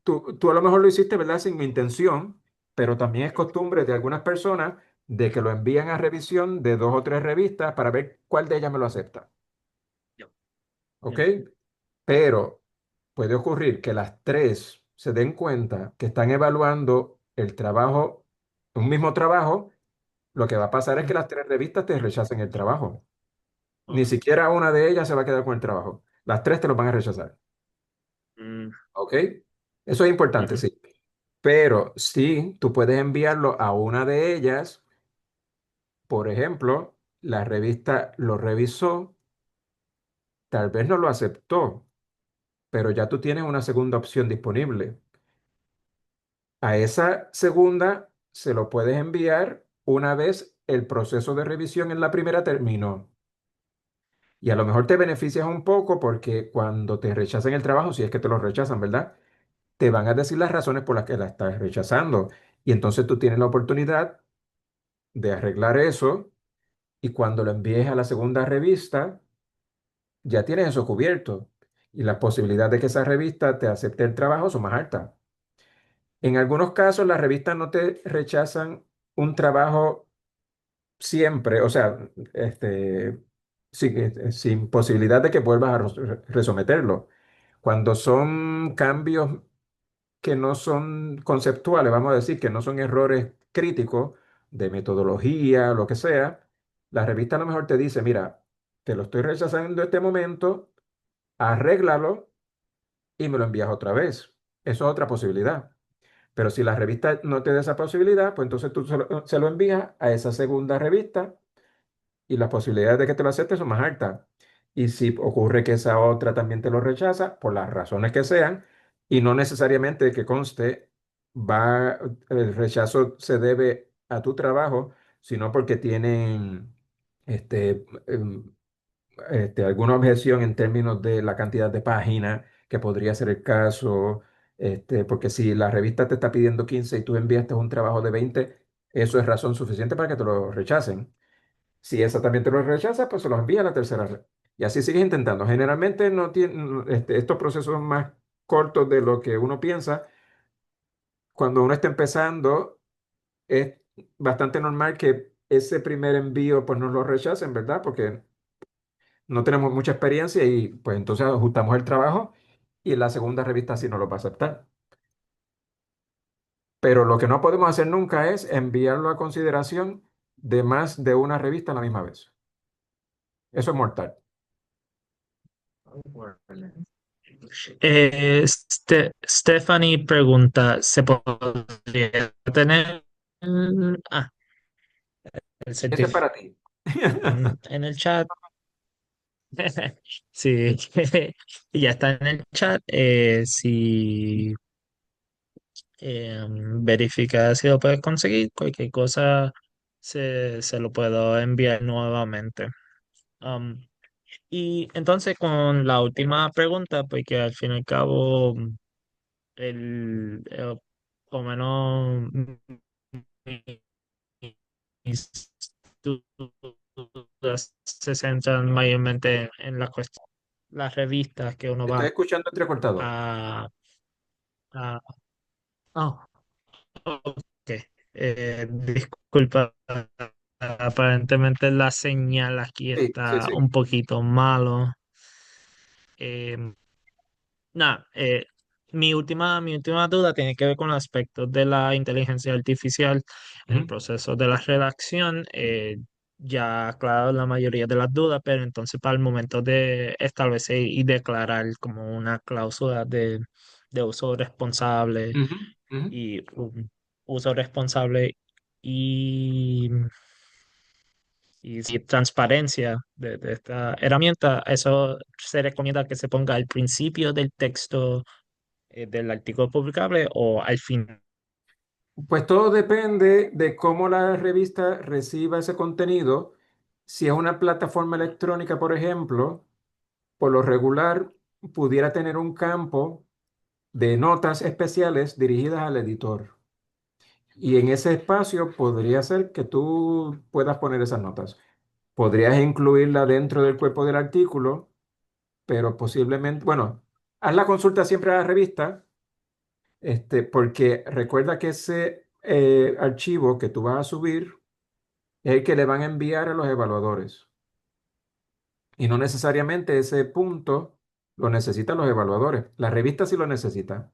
tú a lo mejor lo hiciste, ¿verdad? Sin intención, pero también es costumbre de algunas personas de que lo envían a revisión de dos o tres revistas para ver cuál de ellas me lo acepta. Ya, ¿Ok? ya. Pero puede ocurrir que las tres se den cuenta que están evaluando el trabajo, un mismo trabajo. Lo que va a pasar es que Ujú. las tres revistas te rechacen el trabajo. Ni Ok. siquiera una de ellas se va a quedar con el trabajo. Las tres te lo van a rechazar. Mm, ¿Ok? Eso es importante, ujú, sí. Pero sí, tú puedes enviarlo a una de ellas. Por ejemplo, la revista lo revisó, tal vez no lo aceptó, pero ya tú tienes una segunda opción disponible. A esa segunda se lo puedes enviar una vez el proceso de revisión en la primera terminó. Y a lo mejor te beneficias un poco porque cuando te rechacen el trabajo, si es que te lo rechazan, ¿verdad? Te van a decir las razones por las que la estás rechazando. Y entonces tú tienes la oportunidad de arreglar eso y cuando lo envíes a la segunda revista, ya tienes eso cubierto y la posibilidad de que esa revista te acepte el trabajo son más altas. En algunos casos, las revistas no te rechazan un trabajo siempre, o sea, sin posibilidad de que vuelvas a resometerlo. Cuando son cambios que no son conceptuales, vamos a decir, que no son errores críticos de metodología, lo que sea, la revista a lo mejor te dice, mira, te lo estoy rechazando en este momento, arréglalo y me lo envías otra vez. Eso es otra posibilidad. Pero si la revista no te da esa posibilidad, pues entonces tú se lo envías a esa segunda revista y las posibilidades de que te lo acepte son más altas. Y si ocurre que esa otra también te lo rechaza, por las razones que sean, y no necesariamente que conste, el rechazo se debe a tu trabajo, sino porque tienen alguna objeción en términos de la cantidad de páginas, que podría ser el caso, porque si la revista te está pidiendo 15 y tú enviaste un trabajo de 20, eso es razón suficiente para que te lo rechacen. Si esa también te lo rechaza, pues se los envía a la tercera red. Y así sigues intentando. Generalmente no tiene, estos procesos son más cortos de lo que uno piensa. Cuando uno está empezando, es bastante normal que ese primer envío pues nos lo rechacen, ¿verdad? Porque no tenemos mucha experiencia y pues entonces ajustamos el trabajo y la segunda revista sí nos lo va a aceptar. Pero lo que no podemos hacer nunca es enviarlo a consideración de más de una revista a la misma vez. Eso es mortal. Stephanie pregunta, ¿se podría tener ah, el Ese es para ti. en el chat? Sí, ya está en el chat. Si verifica si lo puedes conseguir, cualquier cosa se lo puedo enviar nuevamente. Um, y entonces con la última pregunta, porque al fin y al cabo, por lo menos mis dudas se centran mayormente en la cuestión, las revistas que uno Te estoy va escuchando entrecortado. a, a oh, ok. Disculpa, aparentemente la señal aquí Sí, sí, está sí. un poquito malo. Nada, mi última duda tiene que ver con los aspectos de la inteligencia artificial en el Ujú, proceso de la redacción. Ya aclarado la mayoría de las dudas, pero entonces para el momento de establecer y declarar como una cláusula de uso responsable ujú, ujú. y uso responsable y, y transparencia de esta herramienta, eso se recomienda que se ponga al principio del texto del artículo publicable o al fin. Pues todo depende de cómo la revista reciba ese contenido. Si es una plataforma electrónica, por ejemplo, por lo regular pudiera tener un campo de notas especiales dirigidas al editor. Y en ese espacio podría ser que tú puedas poner esas notas. Podrías incluirla dentro del cuerpo del artículo, pero posiblemente, bueno, haz la consulta siempre a la revista, porque recuerda que ese archivo que tú vas a subir es el que le van a enviar a los evaluadores. Y no necesariamente ese punto lo necesitan los evaluadores. La revista sí lo necesita,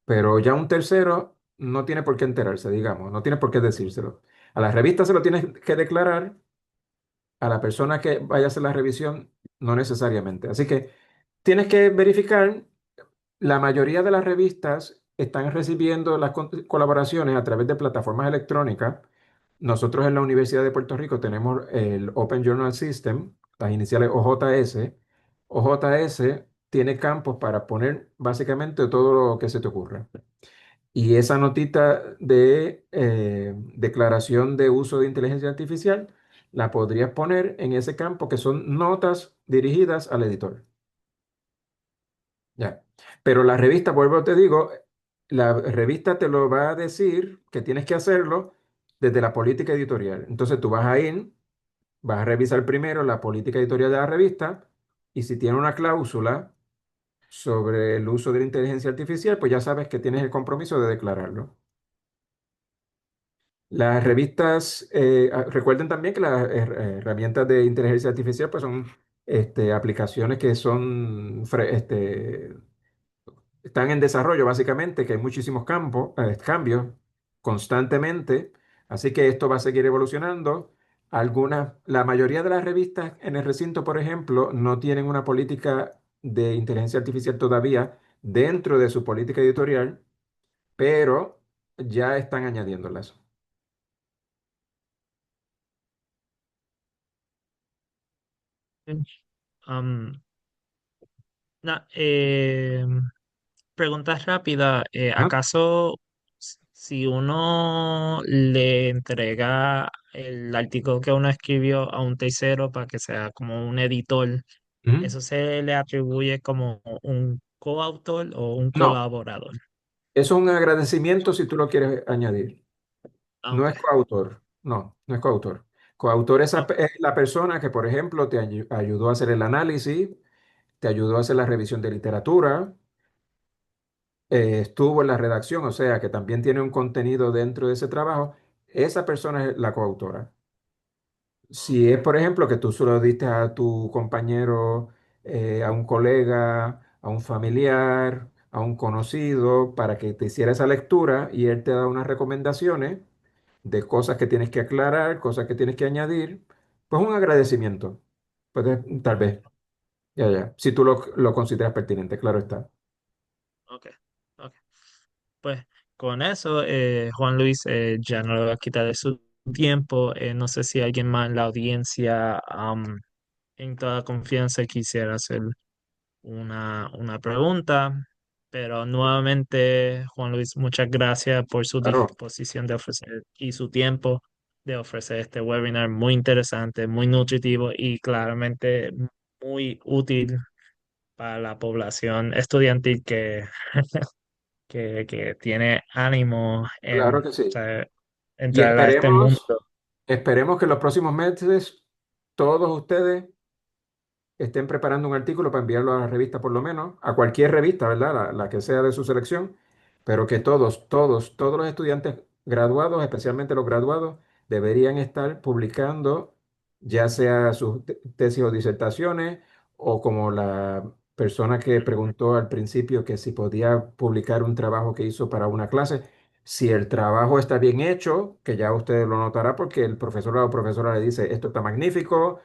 pero ya un tercero no tiene por qué enterarse, digamos, no tiene por qué decírselo. A la revista se lo tienes que declarar, a la persona que vaya a hacer la revisión, no necesariamente. Así que tienes que verificar. La mayoría de las revistas están recibiendo las colaboraciones a través de plataformas electrónicas. Nosotros en la Universidad de Puerto Rico tenemos el Open Journal System, las iniciales OJS. OJS tiene campos para poner básicamente todo lo que se te ocurra. Y esa notita de declaración de uso de inteligencia artificial la podrías poner en ese campo que son notas dirigidas al editor. Ya. Pero la revista, vuelvo, te digo, la revista te lo va a decir que tienes que hacerlo desde la política editorial. Entonces tú vas a ir Vas a revisar primero la política editorial de la revista y si tiene una cláusula sobre el uso de la inteligencia artificial, pues ya sabes que tienes el compromiso de declararlo. Las revistas, recuerden también que las herramientas de inteligencia artificial pues son aplicaciones que son, están en desarrollo básicamente, que hay muchísimos cambios constantemente, así que esto va a seguir evolucionando. La mayoría de las revistas en el recinto, por ejemplo, no tienen una política de inteligencia artificial todavía dentro de su política editorial, pero ya están añadiéndolas. Am, na- Pregunta rápida, ¿Ah? ¿acaso si uno le entrega el artículo que uno escribió a un tercero para que sea como un editor, ¿Mm? eso se le atribuye como un coautor o un No, colaborador? eso es un agradecimiento si tú lo quieres añadir. Ah, No ok, es coautor, no es coautor. Coautor ok, es la persona que, por ejemplo, te ayudó a hacer el análisis, te ayudó a hacer la revisión de literatura, estuvo en la redacción, o sea, que también tiene un contenido dentro de ese trabajo. Esa persona es la coautora. Si es, por ejemplo, que tú solo diste a tu compañero, a un colega, a un familiar, a un conocido, para que te hiciera esa lectura y él te da unas recomendaciones de cosas que tienes que aclarar, cosas que tienes que añadir, pues un agradecimiento. Puedes, tal vez, ya, si tú lo consideras pertinente, claro está. ok, ok. Pues con eso, Juan Luis, ya no le voy a quitar de su tiempo. No sé si alguien más en la audiencia, en toda confianza, quisiera hacer una pregunta, pero nuevamente, Juan Luis, muchas gracias por su Claro, disposición de ofrecer y su tiempo de ofrecer este webinar muy interesante, muy nutritivo y claramente muy útil para la población estudiantil que tiene ánimo en, claro o que sí. sea, Y entrar a este mundo. esperemos que en los próximos meses todos ustedes estén preparando un artículo para enviarlo a la revista por lo menos, a cualquier revista, ¿verdad? La que sea de su selección, pero que todos los estudiantes graduados, especialmente los graduados, deberían estar publicando ya sea sus tesis o disertaciones o como la persona que preguntó al principio que si podía publicar un trabajo que hizo para una clase. Si el trabajo está bien hecho, que ya usted lo notará porque el profesor o profesora le dice, esto está magnífico,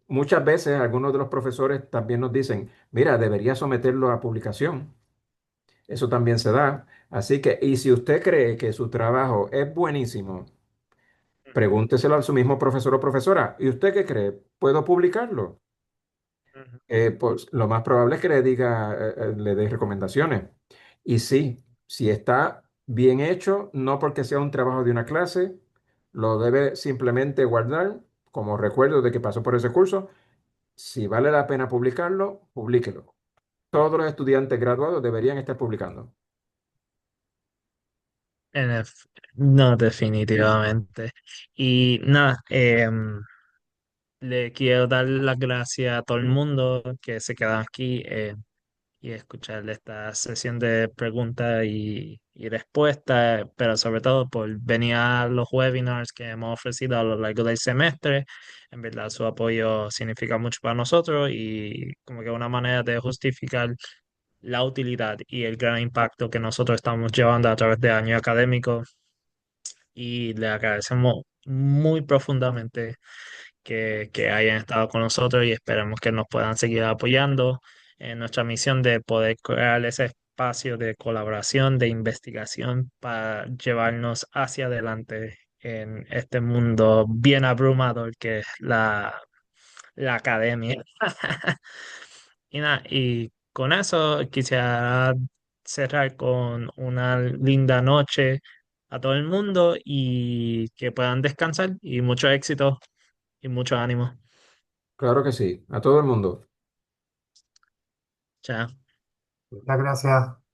muchas veces algunos de los profesores también nos dicen, mira, debería someterlo a publicación. Eso también se da. Así que, y si usted cree que su trabajo es buenísimo, Ujú, pregúnteselo a su mismo profesor o profesora. ¿Y usted qué cree? ¿Puedo publicarlo? ujú. Pues lo más probable es que le diga, le dé recomendaciones. Y sí, si está bien hecho, no porque sea un trabajo de una clase, lo debe simplemente guardar como recuerdo de que pasó por ese curso. Si vale la pena publicarlo, publíquelo. Todos los estudiantes graduados deberían estar publicando. No, definitivamente. Y nada, le quiero dar las gracias a todo el mundo que se queda aquí y escuchar esta sesión de preguntas y respuestas, pero sobre todo por venir a los webinars que hemos ofrecido a lo largo del semestre. En verdad, su apoyo significa mucho para nosotros y como que una manera de justificar la utilidad y el gran impacto que nosotros estamos llevando a través de año académico y le agradecemos muy profundamente que hayan estado con nosotros y esperamos que nos puedan seguir apoyando en nuestra misión de poder crear ese espacio de colaboración, de investigación para llevarnos hacia adelante en este mundo bien abrumador que es la academia. Y nada, y con eso quisiera cerrar con una linda noche a todo el mundo y que puedan descansar y mucho éxito y mucho ánimo. Claro que sí, a todo el mundo. Chao. muchas gracias.